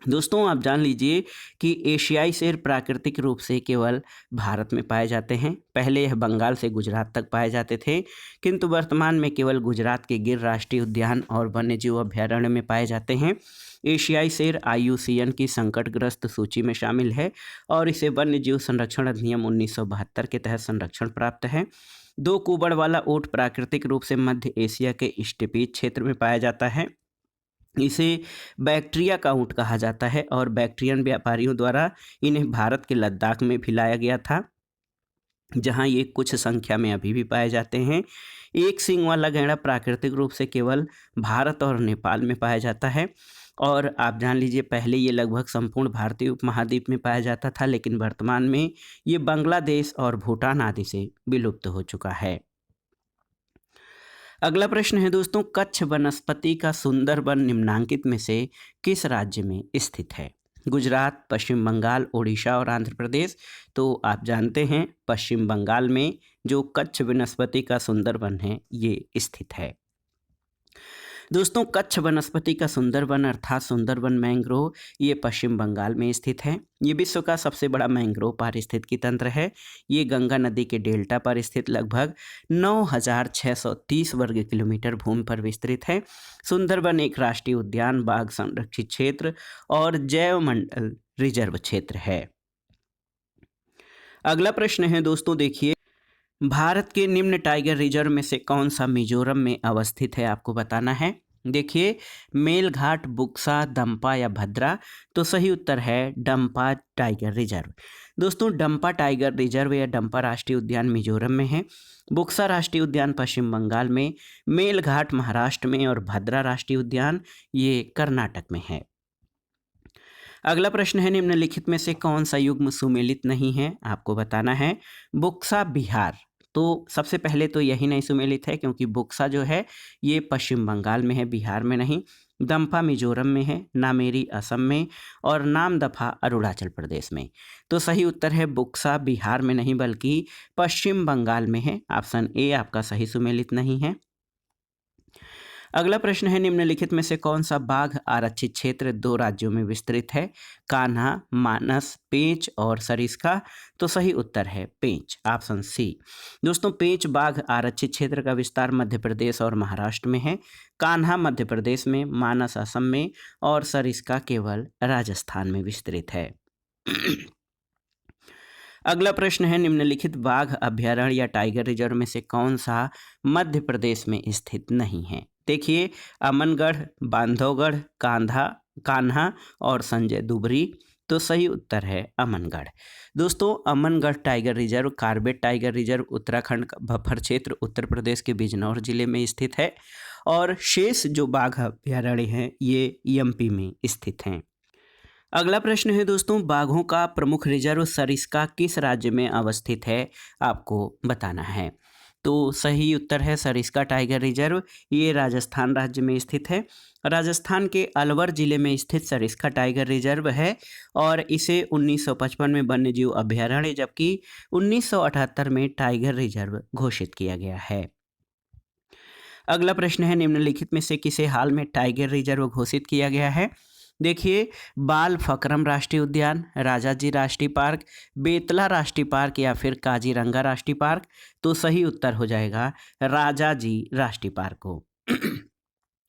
दोस्तों आप जान लीजिए कि एशियाई शेर प्राकृतिक रूप से केवल भारत में पाए जाते हैं। पहले यह बंगाल से गुजरात तक पाए जाते थे, किंतु वर्तमान में केवल गुजरात के गिर राष्ट्रीय उद्यान और वन्यजीव अभयारण्य में पाए जाते हैं। एशियाई शेर IUCN की संकटग्रस्त सूची में शामिल है और इसे वन्यजीव संरक्षण अधिनियम 1972 के तहत संरक्षण प्राप्त है। 2 कुबड़ वाला ऊंट प्राकृतिक रूप से मध्य एशिया के स्टेपीज क्षेत्र में पाया जाता है। इसे बैक्टीरिया का ऊंट कहा जाता है और बैक्टीरियन व्यापारियों द्वारा इन्हें भारत के लद्दाख में फिलाया गया था, जहां ये कुछ संख्या में अभी भी पाए जाते हैं। 1 सींग वाला गैंडा प्राकृतिक रूप से केवल भारत और नेपाल में पाया जाता है। और आप जान लीजिए, पहले ये लगभग संपूर्ण भारतीय उपमहाद्वीप में पाया जाता था, लेकिन वर्तमान में ये बांग्लादेश और भूटान आदि से विलुप्त हो चुका है। अगला प्रश्न है दोस्तों, कच्छ वनस्पति का सुंदरवन निम्नांकित में से किस राज्य में स्थित है? गुजरात, पश्चिम बंगाल, ओडिशा और आंध्र प्रदेश। तो आप जानते हैं पश्चिम बंगाल में जो कच्छ वनस्पति का सुंदरवन है ये स्थित है। दोस्तों कच्छ वनस्पति का सुंदरवन अर्थात सुंदरवन मैंग्रोव ये पश्चिम बंगाल में स्थित है। ये विश्व का सबसे बड़ा मैंग्रोव पारिस्थितिकी तंत्र है। ये गंगा नदी के डेल्टा पर स्थित लगभग 9,630 वर्ग किलोमीटर भूमि पर विस्तृत है। सुंदरवन एक राष्ट्रीय उद्यान, बाघ संरक्षित क्षेत्र और जैव मंडल रिजर्व क्षेत्र है। अगला प्रश्न है दोस्तों, देखिए भारत के निम्न टाइगर रिजर्व में से कौन सा मिजोरम में अवस्थित है, आपको बताना है। देखिए मेलघाट, बुक्सा, दंपा या भद्रा, तो सही उत्तर है डंपा टाइगर रिजर्व। दोस्तों डंपा टाइगर रिजर्व या डंपा राष्ट्रीय उद्यान मिजोरम में है, बुक्सा राष्ट्रीय उद्यान पश्चिम बंगाल में, मेलघाट महाराष्ट्र में और भद्रा राष्ट्रीय उद्यान ये कर्नाटक में है। अगला प्रश्न है निम्नलिखित में से कौन सा युग्म सुमेलित नहीं है, आपको बताना है। बुक्सा बिहार, तो सबसे पहले तो यही नहीं सुमेलित है क्योंकि बुक्सा जो है ये पश्चिम बंगाल में है, बिहार में नहीं। दंपा मिजोरम में है, नामेरी असम में और नामदफा अरुणाचल प्रदेश में। तो सही उत्तर है बुक्सा बिहार में नहीं बल्कि पश्चिम बंगाल में है। ऑप्शन ए आपका सही सुमेलित नहीं है। अगला प्रश्न है निम्नलिखित में से कौन सा बाघ आरक्षित क्षेत्र 2 राज्यों में विस्तृत है, कान्हा, मानस, पेंच और सरिस्का, तो सही उत्तर है पेंच, ऑप्शन सी। दोस्तों पेंच बाघ आरक्षित क्षेत्र का विस्तार मध्य प्रदेश और महाराष्ट्र में है, कान्हा मध्य प्रदेश में, मानस असम में और सरिस्का केवल राजस्थान में विस्तृत है। अगला प्रश्न है निम्नलिखित बाघ अभयारण्य या टाइगर रिजर्व में से कौन सा मध्य प्रदेश में स्थित नहीं है। देखिए अमनगढ़, बांधवगढ़, कान्हा और संजय दुबरी, तो सही उत्तर है अमनगढ़। दोस्तों Amangarh tiger reserve Corbett tiger reserve Uttarakhand का बफर क्षेत्र उत्तर प्रदेश के बिजनौर जिले में स्थित है और शेष जो बाघ अभयारण्य हैं ये एमपी में स्थित हैं। अगला प्रश्न है दोस्तों, बाघों का प्रमुख रिजर्व सरिस्का किस राज्य में अवस्थित है, आपको बताना है। तो सही उत्तर है सरिस्का टाइगर रिजर्व, ये राजस्थान राज्य में स्थित है। राजस्थान के अलवर जिले में स्थित सरिस्का टाइगर रिजर्व है और इसे 1955 में वन्यजीव अभयारण्य जबकि 1978 में टाइगर रिजर्व घोषित किया गया है। अगला प्रश्न है निम्नलिखित में से किसे हाल में टाइगर रिजर्व घोषित किया गया है। देखिए बाल फकरम राष्ट्रीय उद्यान, राजाजी राष्ट्रीय पार्क, बेतला राष्ट्रीय पार्क या फिर काजीरंगा राष्ट्रीय पार्क, तो सही उत्तर हो जाएगा राजाजी राष्ट्रीय पार्क को।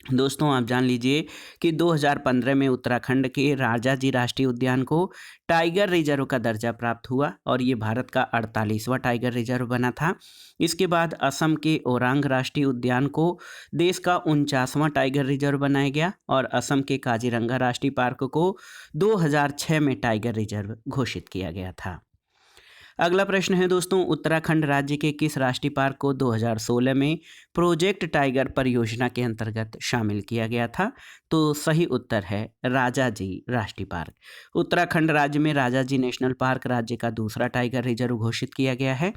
दोस्तों आप जान लीजिए कि 2015 में उत्तराखंड के राजाजी राष्ट्रीय उद्यान को टाइगर रिजर्व का दर्जा प्राप्त हुआ और ये भारत का 48वां टाइगर रिजर्व बना था। इसके बाद असम के ओरांग राष्ट्रीय उद्यान को देश का 49वां टाइगर रिजर्व बनाया गया और असम के काजीरंगा राष्ट्रीय पार्क को 2006 में टाइगर रिजर्व घोषित किया गया था। अगला प्रश्न है दोस्तों, उत्तराखंड राज्य के किस राष्ट्रीय पार्क को 2016 में प्रोजेक्ट टाइगर परियोजना के अंतर्गत शामिल किया गया था। तो सही उत्तर है राजाजी राष्ट्रीय पार्क। उत्तराखंड राज्य में राजाजी नेशनल पार्क राज्य का दूसरा टाइगर रिजर्व घोषित किया गया है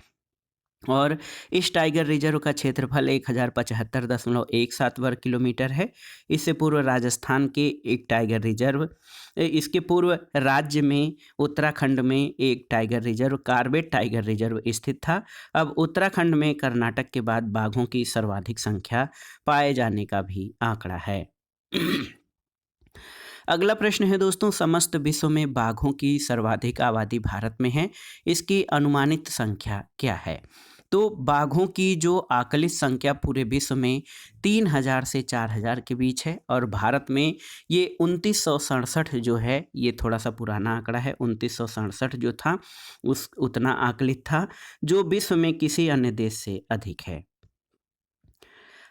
और इस टाइगर रिजर्व का क्षेत्रफल 1075.17 वर्ग किलोमीटर है। इससे पूर्व राजस्थान के एक टाइगर रिजर्व, इसके पूर्व राज्य में उत्तराखंड में एक tiger reserve Corbett tiger reserve स्थित था। अब उत्तराखंड में कर्नाटक के बाद बाघों की सर्वाधिक संख्या पाए जाने का भी आंकड़ा है। अगला प्रश्न है दोस्तों, समस्त विश्व में बाघों की सर्वाधिक आबादी भारत में है, इसकी अनुमानित संख्या क्या है। तो बाघों की जो आकलित संख्या पूरे विश्व में 3000 से 4000 के बीच है और भारत में ये 2967 जो है, ये थोड़ा सा पुराना आंकड़ा है, 2967 जो था उस उतना आकलित था जो विश्व में किसी अन्य देश से अधिक है।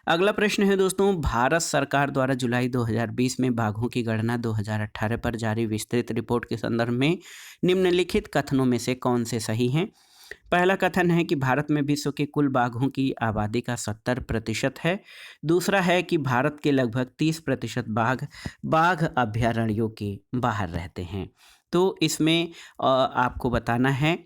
अगला प्रश्न है दोस्तों, भारत सरकार द्वारा जुलाई 2020 में बाघों की गणना 2018 पर जारी विस्तृत रिपोर्ट के संदर्भ में निम्नलिखित कथनों में से कौन से सही हैं। पहला कथन है कि भारत में विश्व के कुल बाघों की आबादी का 70% है। दूसरा है कि भारत के लगभग 30% बाघ अभयारण्यों के बाहर रहते हैं। तो इसमें आपको बताना है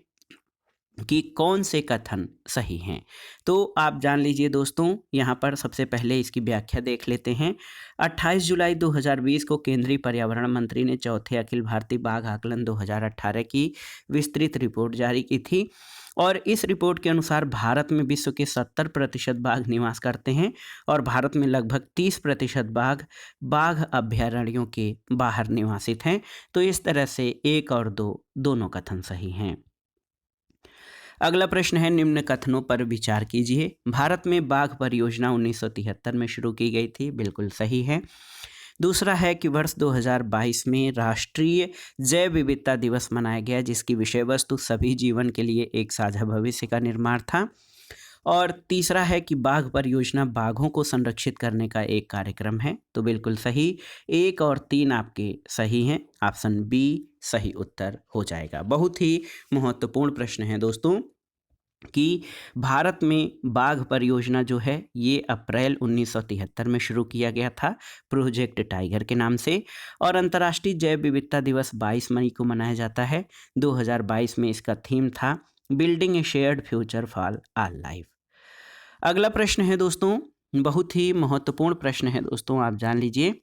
कि कौन से कथन सही हैं। तो आप जान लीजिए दोस्तों, यहाँ पर सबसे पहले इसकी व्याख्या देख लेते हैं। 28 जुलाई 2020 को केंद्रीय पर्यावरण मंत्री ने चौथे अखिल भारतीय बाघ आकलन 2018 की विस्तृत रिपोर्ट जारी की थी और इस रिपोर्ट के अनुसार भारत में विश्व के 70% बाघ निवास करते हैं और भारत में लगभग 30% बाघ अभयारण्यों के बाहर निवासित हैं। तो इस तरह से 1 और 2 दोनों कथन सही हैं। अगला प्रश्न है, निम्न कथनों पर विचार कीजिए। भारत में बाघ परियोजना 1973 में शुरू की गई थी, बिल्कुल सही है। दूसरा है कि वर्ष 2022 में राष्ट्रीय जैव विविधता दिवस मनाया गया, जिसकी विषय वस्तु सभी जीवन के लिए एक साझा भविष्य का निर्माण था। और तीसरा है कि बाघ परियोजना बाघों को संरक्षित करने का एक कार्यक्रम है, तो बिल्कुल सही। 1 और 3 आपके सही हैं, ऑप्शन बी सही उत्तर हो जाएगा। बहुत ही महत्वपूर्ण प्रश्न है दोस्तों कि भारत में बाघ परियोजना जो है ये अप्रैल 1973 में शुरू किया गया था प्रोजेक्ट टाइगर के नाम से, और अंतर्राष्ट्रीय जैव विविधता दिवस 22 मई को मनाया जाता है। 2022 में इसका थीम था building A shared future for all life. अगला प्रश्न है दोस्तों, बहुत ही महत्वपूर्ण प्रश्न है दोस्तों, आप जान लीजिए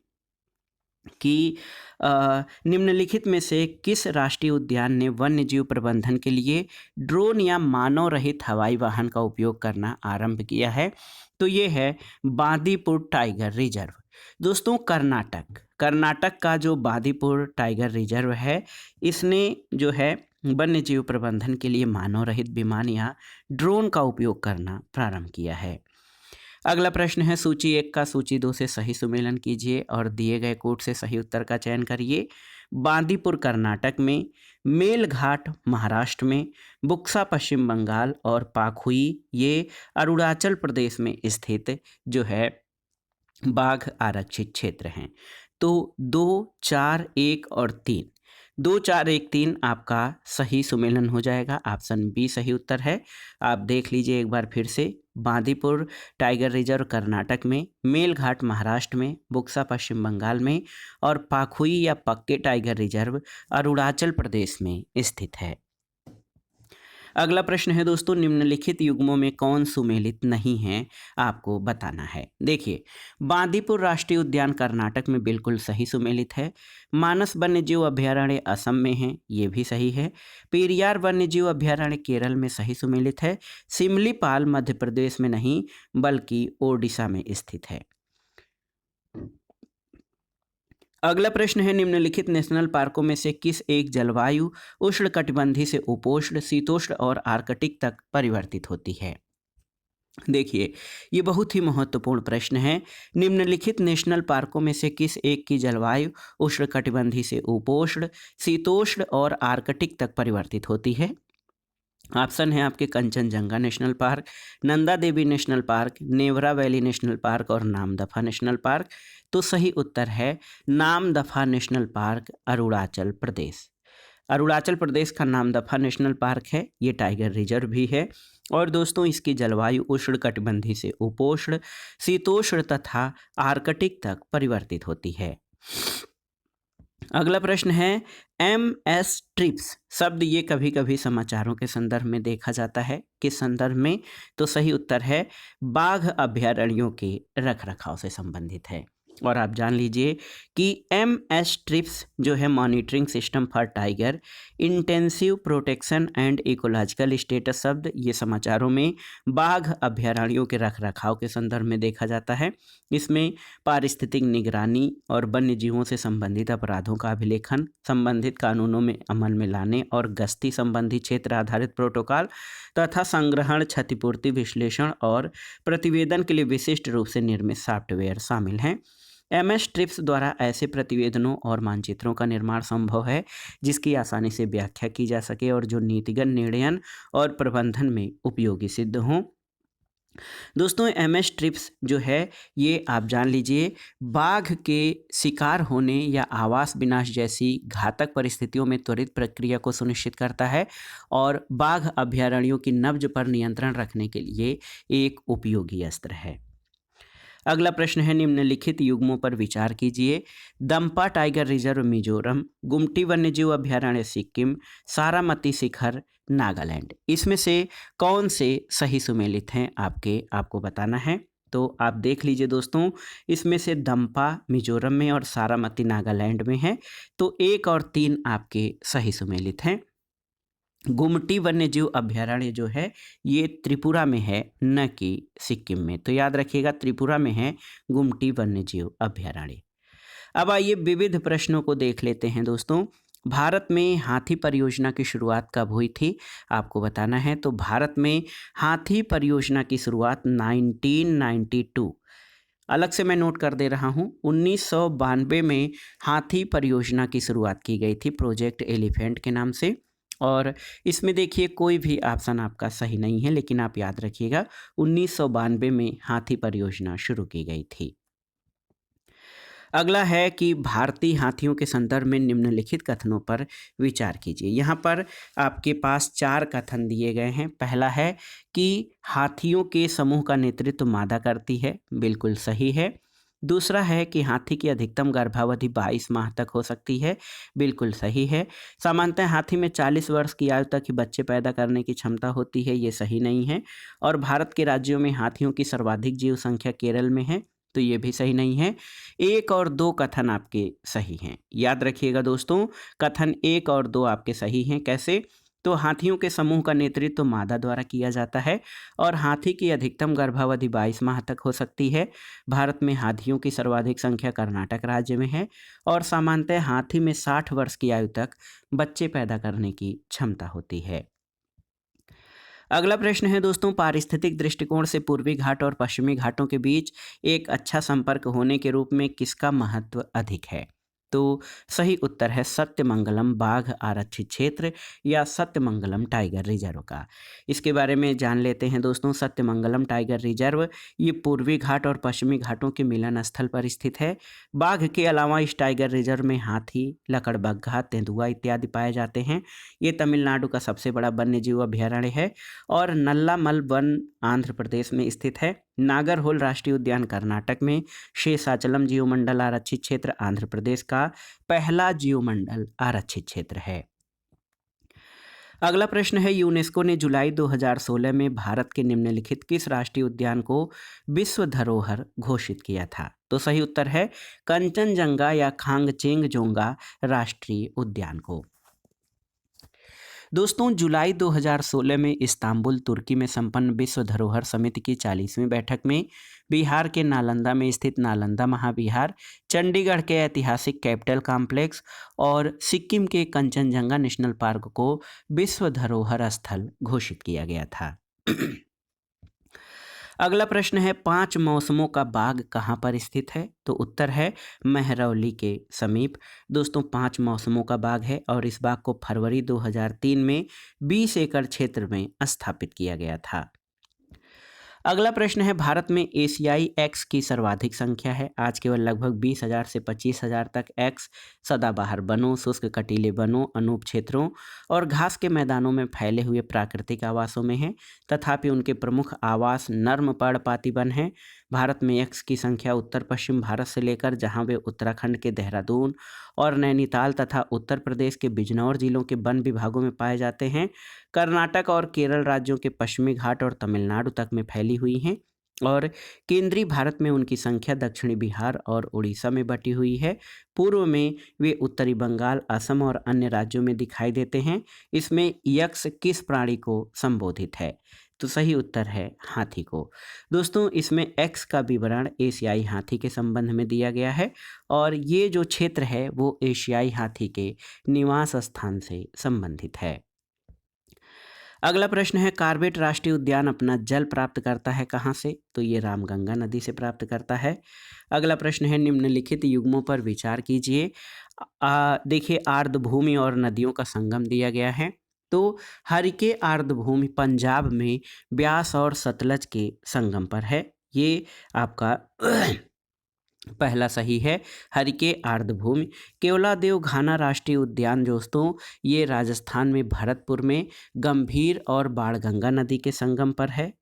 कि निम्नलिखित में से किस राष्ट्रीय उद्यान ने वन्यजीव प्रबंधन के लिए ड्रोन या मानव रहित हवाई वाहन का उपयोग करना आरंभ किया है। तो ये है बांदीपुर टाइगर रिजर्व। दोस्तों कर्नाटक का जो बांदीपुर टाइगर रिजर्व है, इसने जो है वन्यजीव प्रबंधन के लिए मानव रहित विमान या ड्रोन का उपयोग करना प्रारंभ किया है। अगला प्रश्न है, सूची 1 का सूची 2 से सही सुमेलन कीजिए और दिए गए कोड से सही उत्तर का चयन करिए। बांदीपुर कर्नाटक में, मेलघाट महाराष्ट्र में, बुक्सा पश्चिम बंगाल और पाखुई ये अरुणाचल प्रदेश में स्थित जो है बाघ आरक्षित क्षेत्र हैं। तो 2, 4, 1 और 3, 2, 4, 1, 3 आपका सही सुमेलन हो जाएगा। ऑप्शन बी सही उत्तर है। आप देख लीजिए एक बार फिर से, बांदीपुर टाइगर रिजर्व कर्नाटक में, मेलघाट महाराष्ट्र में, बुक्सा पश्चिम बंगाल में और पाखुई या पक्के टाइगर रिजर्व अरुणाचल प्रदेश में स्थित है। अगला प्रश्न है दोस्तों, निम्नलिखित युग्मों में कौन सुमेलित नहीं है, आपको बताना है। देखिए, बांदीपुर राष्ट्रीय उद्यान कर्नाटक में बिल्कुल सही सुमेलित है। मानस वन्यजीव अभयारण्य असम में है, ये भी सही है। पेरियार वन्यजीव अभयारण्य केरल में सही सुमेलित है। सिमलीपाल मध्य प्रदेश में नहीं बल्कि ओडिशा में स्थित है। अगला प्रश्न है, निम्नलिखित नेशनल पार्कों में से किस एक जलवायु उष्णकटिबंधीय से उपोष्ण, शीतोष्ण और आर्कटिक तक परिवर्तित होती है। देखिए, ये बहुत ही महत्वपूर्ण प्रश्न है। निम्नलिखित नेशनल पार्कों में से किस एक की जलवायु उष्णकटिबंधीय से उपोष्ण, शीतोष्ण और आर्कटिक तक परिवर्तित होती है। ऑप्शन है आपके Kanchenjunga National Park, Nanda Devi National Park, Neora Valley National Park और नामदफा नेशनल पार्क। तो सही उत्तर है नामदफा नेशनल पार्क, अरुणाचल प्रदेश। अरुणाचल प्रदेश का नामदफा नेशनल पार्क है, ये टाइगर रिजर्व भी है और दोस्तों इसकी जलवायु उष्णकटिबंधीय से उपोष्ण, शीतोष्ण तथा आर्कटिक तक परिवर्तित होती है। अगला प्रश्न है, MS ट्रिप्स शब्द ये कभी कभी समाचारों के संदर्भ में देखा जाता है, किस संदर्भ में? तो सही उत्तर है बाघ अभयारण्यों के रखरखाव से संबंधित है। और आप जान लीजिए कि MS ट्रिप्स जो है monitoring system for tiger intensive protection and ecological status शब्द ये समाचारों में बाघ अभयारण्यों के रखरखाव के संदर्भ में देखा जाता है। इसमें पारिस्थितिक निगरानी और वन्य जीवों से संबंधित अपराधों का अभिलेखन, संबंधित कानूनों में अमल में लाने और गश्ती संबंधी क्षेत्र आधारित प्रोटोकॉल तथा संग्रहण, क्षतिपूर्ति, विश्लेषण और प्रतिवेदन के लिए विशिष्ट रूप से निर्मित सॉफ्टवेयर शामिल हैं। MS ट्रिप्स द्वारा ऐसे प्रतिवेदनों और मानचित्रों का निर्माण संभव है जिसकी आसानी से व्याख्या की जा सके और जो नीतिगत निर्णयन और प्रबंधन में उपयोगी सिद्ध हों। दोस्तों MS ट्रिप्स जो है ये आप जान लीजिए बाघ के शिकार होने या आवास विनाश जैसी घातक परिस्थितियों में त्वरित प्रक्रिया को सुनिश्चित करता है और बाघ अभयारण्यों की नब्ज पर नियंत्रण रखने के लिए एक उपयोगी अस्त्र है। अगला प्रश्न है, निम्नलिखित युग्मों पर विचार कीजिए। दंपा टाइगर रिजर्व मिजोरम, गुमटी वन्यजीव अभयारण्य सिक्किम, सारामती शिखर नागालैंड। इसमें से कौन से सही सुमेलित हैं आपको बताना है। तो आप देख लीजिए दोस्तों, इसमें से दम्पा मिजोरम में और सारामती नागालैंड में है। तो 1 और 3 आपके सही सुमेलित हैं। गुमटी वन्यजीव अभयारण्य जो है ये त्रिपुरा में है, न कि सिक्किम में। तो याद रखिएगा, त्रिपुरा में है गुमटी वन्यजीव अभयारण्य। अब आइए विविध प्रश्नों को देख लेते हैं दोस्तों। भारत में हाथी परियोजना की शुरुआत कब हुई थी, आपको बताना है। तो भारत में हाथी परियोजना की शुरुआत 1992, अलग से मैं नोट कर दे रहा हूँ, 1992 में हाथी परियोजना की शुरुआत की गई थी प्रोजेक्ट एलिफेंट के नाम से। और इसमें देखिए कोई भी ऑप्शन आपका सही नहीं है, लेकिन आप याद रखिएगा 1992 में हाथी परियोजना शुरू की गई थी। अगला है कि भारतीय हाथियों के संदर्भ में निम्नलिखित कथनों पर विचार कीजिए। यहाँ पर आपके पास 4 कथन दिए गए हैं। पहला है कि हाथियों के समूह का नेतृत्व मादा करती है, बिल्कुल सही है। दूसरा है कि हाथी की अधिकतम गर्भावधि 22 माह तक हो सकती है, बिल्कुल सही है। सामान्यतः हाथी में 40 वर्ष की आयु तक ही बच्चे पैदा करने की क्षमता होती है, ये सही नहीं है। और भारत के राज्यों में हाथियों की सर्वाधिक जीव संख्या केरल में है, तो ये भी सही नहीं है। 1 और 2 कथन आपके सही हैं। याद रखिएगा दोस्तों, कथन 1 और 2 आपके सही हैं। कैसे? तो हाथियों के समूह का नेतृत्व मादा द्वारा किया जाता है और हाथी की अधिकतम गर्भावधि 22 माह तक हो सकती है। भारत में हाथियों की सर्वाधिक संख्या कर्नाटक राज्य में है और सामान्यतः हाथी में 60 वर्ष की आयु तक बच्चे पैदा करने की क्षमता होती है। अगला प्रश्न है दोस्तों, पारिस्थितिक दृष्टिकोण से पूर्वी घाट और पश्चिमी घाटों के बीच एक अच्छा संपर्क होने के रूप में किसका महत्व अधिक है? तो सही उत्तर है सत्यमंगलम बाघ आरक्षित क्षेत्र या सत्यमंगलम टाइगर रिजर्व का। इसके बारे में जान लेते हैं दोस्तों। सत्यमंगलम टाइगर रिजर्व ये पूर्वी घाट और पश्चिमी घाटों के मिलन स्थल पर स्थित है। बाघ के अलावा इस टाइगर रिजर्व में हाथी, लकड़बग्घा, तेंदुआ इत्यादि पाए जाते हैं। ये तमिलनाडु का सबसे बड़ा वन्यजीव अभयारण्य है और नल्लामल वन आंध्र प्रदेश में स्थित है। नागरहोल राष्ट्रीय उद्यान कर्नाटक में, शेषाचलम जीवमंडल आरक्षित क्षेत्र आंध्र प्रदेश का पहला जीवमंडल आरक्षित क्षेत्र है। अगला प्रश्न है, यूनेस्को ने जुलाई 2016 में भारत के निम्नलिखित किस राष्ट्रीय उद्यान को विश्व धरोहर घोषित किया था? तो सही उत्तर है कंचनजंगा या खांगचेंगजोंगा राष्ट्रीय उद्यान को। दोस्तों, जुलाई 2016 में इस्तांबुल तुर्की में संपन्न विश्व धरोहर समिति की 40वीं बैठक में बिहार के नालंदा में स्थित नालंदा महाविहार, चंडीगढ़ के ऐतिहासिक कैपिटल कॉम्प्लेक्स और सिक्किम के कंचनजंगा नेशनल पार्क को विश्व धरोहर स्थल घोषित किया गया था। अगला प्रश्न है, 5 मौसमों का बाग कहाँ पर स्थित है? तो उत्तर है महरौली के समीप। दोस्तों, 5 मौसमों का बाग है और इस बाग को फरवरी 2003 में 20 एकड़ क्षेत्र में स्थापित किया गया था। अगला प्रश्न है, भारत में एशियाई एक्स की सर्वाधिक संख्या है। आज केवल लगभग 20,000 से 25,000 तक एक्स सदाबहार वनों, शुष्क कटीले वनों, अनूप क्षेत्रों और घास के मैदानों में फैले हुए प्राकृतिक आवासों में हैं। तथापि उनके प्रमुख आवास नर्म पर्णपाती वन हैं। भारत में एक्स की संख्या उत्तर पश्चिम भारत से लेकर जहां वे उत्तराखंड के देहरादून और नैनीताल तथा उत्तर प्रदेश के बिजनौर जिलों के वन विभागों में पाए जाते हैं, कर्नाटक और केरल राज्यों के पश्चिमी घाट और तमिलनाडु तक में फैली हुई हैं और केंद्रीय भारत में उनकी संख्या दक्षिणी बिहार और उड़ीसा में बटी हुई है। पूर्व में वे उत्तरी बंगाल, असम और अन्य राज्यों में दिखाई देते हैं। इसमें यक्ष किस प्राणी को संबोधित है? तो सही उत्तर है हाथी को। दोस्तों, इसमें एक्स का विवरण एशियाई हाथी के संबंध में दिया गया है और ये जो क्षेत्र है वो एशियाई हाथी के निवास स्थान से संबंधित है। अगला प्रश्न है, कार्बेट राष्ट्रीय उद्यान अपना जल प्राप्त करता है कहाँ से? तो ये रामगंगा नदी से प्राप्त करता है। अगला प्रश्न है, निम्नलिखित युग्मों पर विचार कीजिए। देखिए, आर्द्रभूमि और नदियों का संगम दिया गया है। तो हरिके आर्द्रभूमि पंजाब में ब्यास और सतलज के संगम पर है। ये आपका पहला सही है, हरिके आर्द्रभूमि। केवलादेव घाना राष्ट्रीय उद्यान दोस्तों ये राजस्थान में भरतपुर में गंभीर और बाणगंगा नदी के संगम पर है।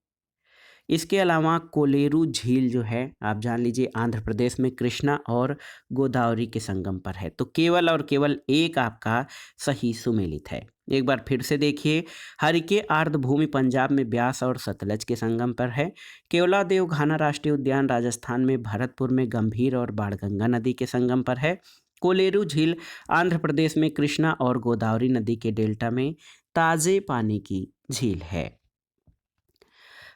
इसके अलावा कोलेरू झील जो है आप जान लीजिए आंध्र प्रदेश में कृष्णा और गोदावरी के संगम पर है। तो केवल और केवल एक आपका सही सुमेलित है। एक बार फिर से देखिए, हरिके आर्द्रभूमि पंजाब में ब्यास और सतलज के संगम पर है। केवलादेव घाना राष्ट्रीय उद्यान राजस्थान में भरतपुर में गंभीर और बाणगंगा नदी के संगम पर है। कोलेरू झील आंध्र प्रदेश में कृष्णा और गोदावरी नदी के डेल्टा में ताजे पानी की झील है।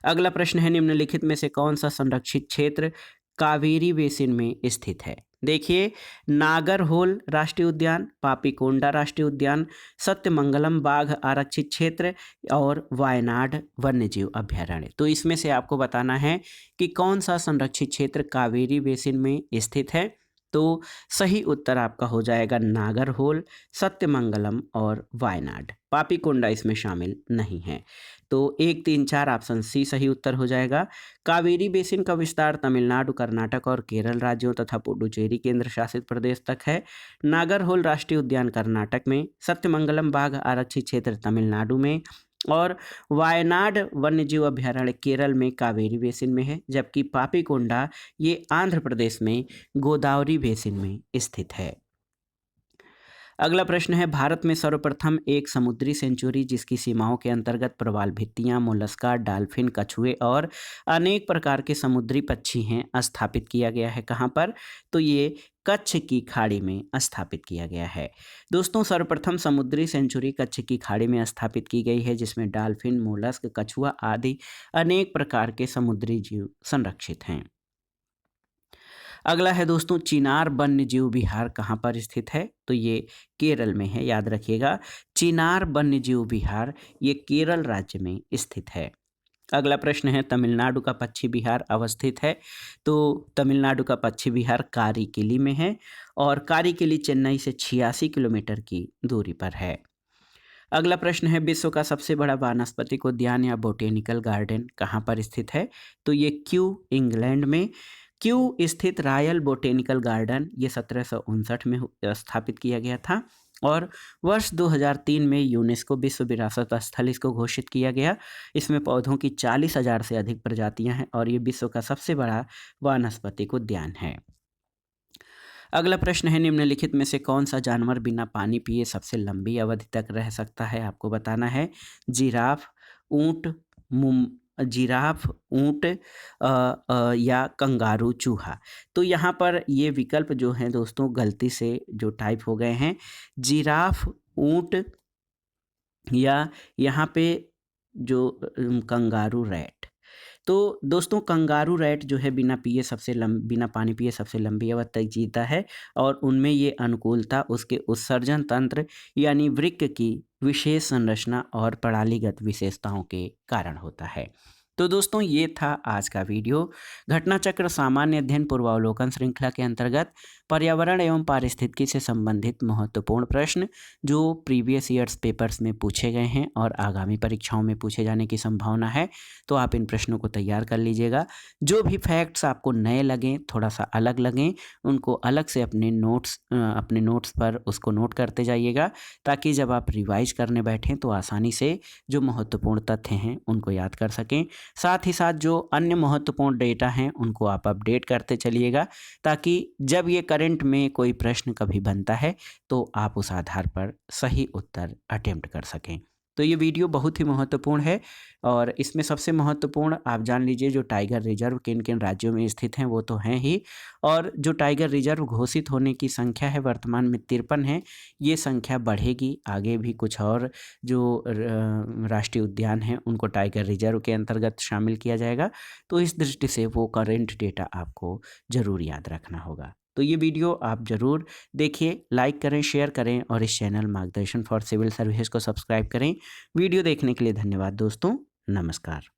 अगला प्रश्न है, निम्नलिखित में से कौन सा संरक्षित क्षेत्र कावेरी बेसिन में स्थित है? देखिए, नागरहोल राष्ट्रीय उद्यान, पापीकोंडा राष्ट्रीय उद्यान, सत्यमंगलम बाघ आरक्षित क्षेत्र और वायनाड वन्यजीव अभयारण्य। तो इसमें से आपको बताना है कि कौन सा संरक्षित क्षेत्र कावेरी बेसिन में स्थित है। तो सही उत्तर आपका हो जाएगा नागरहोल, सत्यमंगलम और वायनाड। पापीकोंडा इसमें शामिल नहीं है। तो 1, 3, 4 ऑप्शन सी सही उत्तर हो जाएगा। कावेरी बेसिन का विस्तार तमिलनाडु, कर्नाटक और केरल राज्यों तथा पुडुचेरी केंद्र शासित प्रदेश तक है। नागरहोल राष्ट्रीय उद्यान कर्नाटक में, सत्यमंगलम बाघ आरक्षित क्षेत्र तमिलनाडु में और वायनाड वन्यजीव अभयारण्य केरल में कावेरी बेसिन में है, जबकि पापीकोंडा ये आंध्र प्रदेश में गोदावरी बेसिन में स्थित है। अगला प्रश्न है, भारत में सर्वप्रथम एक समुद्री सेंचुरी जिसकी सीमाओं के अंतर्गत प्रवाल भित्तियां, मोलस्का, डॉल्फिन, कछुए और अनेक प्रकार के समुद्री पक्षी हैं स्थापित किया गया है। कहाँ पर? तो ये कच्छ की खाड़ी में स्थापित किया गया है। दोस्तों, सर्वप्रथम समुद्री सेंचुरी कच्छ की खाड़ी में स्थापित की गई है, जिसमें डॉल्फिन, मोलस्क, कछुआ आदि अनेक प्रकार के समुद्री जीव संरक्षित हैं। अगला है दोस्तों, चिनार वन्य जीव विहार कहाँ पर स्थित है? तो ये केरल में है, याद रखिएगा। चिनार वन्य जीव विहार ये केरल राज्य में स्थित है। अगला प्रश्न है, तमिलनाडु का पक्षी विहार अवस्थित है? तो तमिलनाडु का पक्षी विहार कारीकिली में है और कारीकिली चेन्नई से 86 किलोमीटर की दूरी पर है। अगला प्रश्न है, विश्व का सबसे बड़ा वानस्पतिक उद्यान या बोटेनिकल गार्डन कहाँ पर स्थित है? तो ये क्यू इंग्लैंड में। क्यू स्थित रॉयल बोटेनिकल गार्डन ये 1759 में स्थापित किया गया था और वर्ष 2003 में यूनेस्को विश्व विरासत स्थल इसको घोषित किया गया। इसमें पौधों की 40,000 से अधिक प्रजातियां हैं और ये विश्व का सबसे बड़ा वानस्पतिक उद्यान है। अगला प्रश्न है, निम्नलिखित में से कौन सा जानवर बिना पानी पिए सबसे लंबी अवधि तक रह सकता है? आपको बताना है। जिराफ, ऊंट या कंगारू चूहा। तो यहाँ पर ये विकल्प जो हैं दोस्तों गलती से जो टाइप हो गए हैं, जिराफ, ऊंट या यहाँ पे जो कंगारू रैट। तो दोस्तों, कंगारू रैट जो है बिना पानी पिए सबसे लंबी अवधि तक जीता है और उनमें ये अनुकूलता उसके उत्सर्जन तंत्र यानी वृक्क की विशेष संरचना और प्रणालीगत विशेषताओं के कारण होता है। तो दोस्तों, ये था आज का वीडियो। घटना चक्र सामान्य अध्ययन पूर्वावलोकन श्रृंखला के अंतर्गत पर्यावरण एवं पारिस्थितिकी से संबंधित महत्वपूर्ण प्रश्न जो प्रीवियस ईयर्स पेपर्स में पूछे गए हैं और आगामी परीक्षाओं में पूछे जाने की संभावना है। तो आप इन प्रश्नों को तैयार कर लीजिएगा। जो भी फैक्ट्स आपको नए लगें, थोड़ा सा अलग लगें, उनको अलग से अपने नोट्स पर उसको नोट करते जाइएगा, ताकि जब आप रिवाइज करने बैठें तो आसानी से जो महत्वपूर्ण तथ्य हैं उनको याद कर सकें। साथ ही साथ जो अन्य महत्वपूर्ण डेटा हैं उनको आप अपडेट करते चलिएगा, ताकि जब ये करंट में कोई प्रश्न कभी बनता है तो आप उस आधार पर सही उत्तर अटेम्प्ट कर सकें। तो ये वीडियो बहुत ही महत्वपूर्ण है और इसमें सबसे महत्वपूर्ण आप जान लीजिए, जो टाइगर रिजर्व किन किन राज्यों में स्थित हैं वो तो हैं ही, और जो टाइगर रिजर्व घोषित होने की संख्या है वर्तमान में 53 है। ये संख्या बढ़ेगी, आगे भी कुछ और जो राष्ट्रीय उद्यान हैं उनको टाइगर रिजर्व के अंतर्गत शामिल किया जाएगा। तो इस दृष्टि से वो करेंट डेटा आपको ज़रूर याद रखना होगा। तो ये वीडियो आप ज़रूर देखिए, लाइक करें, शेयर करें और इस चैनल मार्गदर्शन फॉर सिविल सर्विसेज को सब्सक्राइब करें। वीडियो देखने के लिए धन्यवाद दोस्तों। नमस्कार।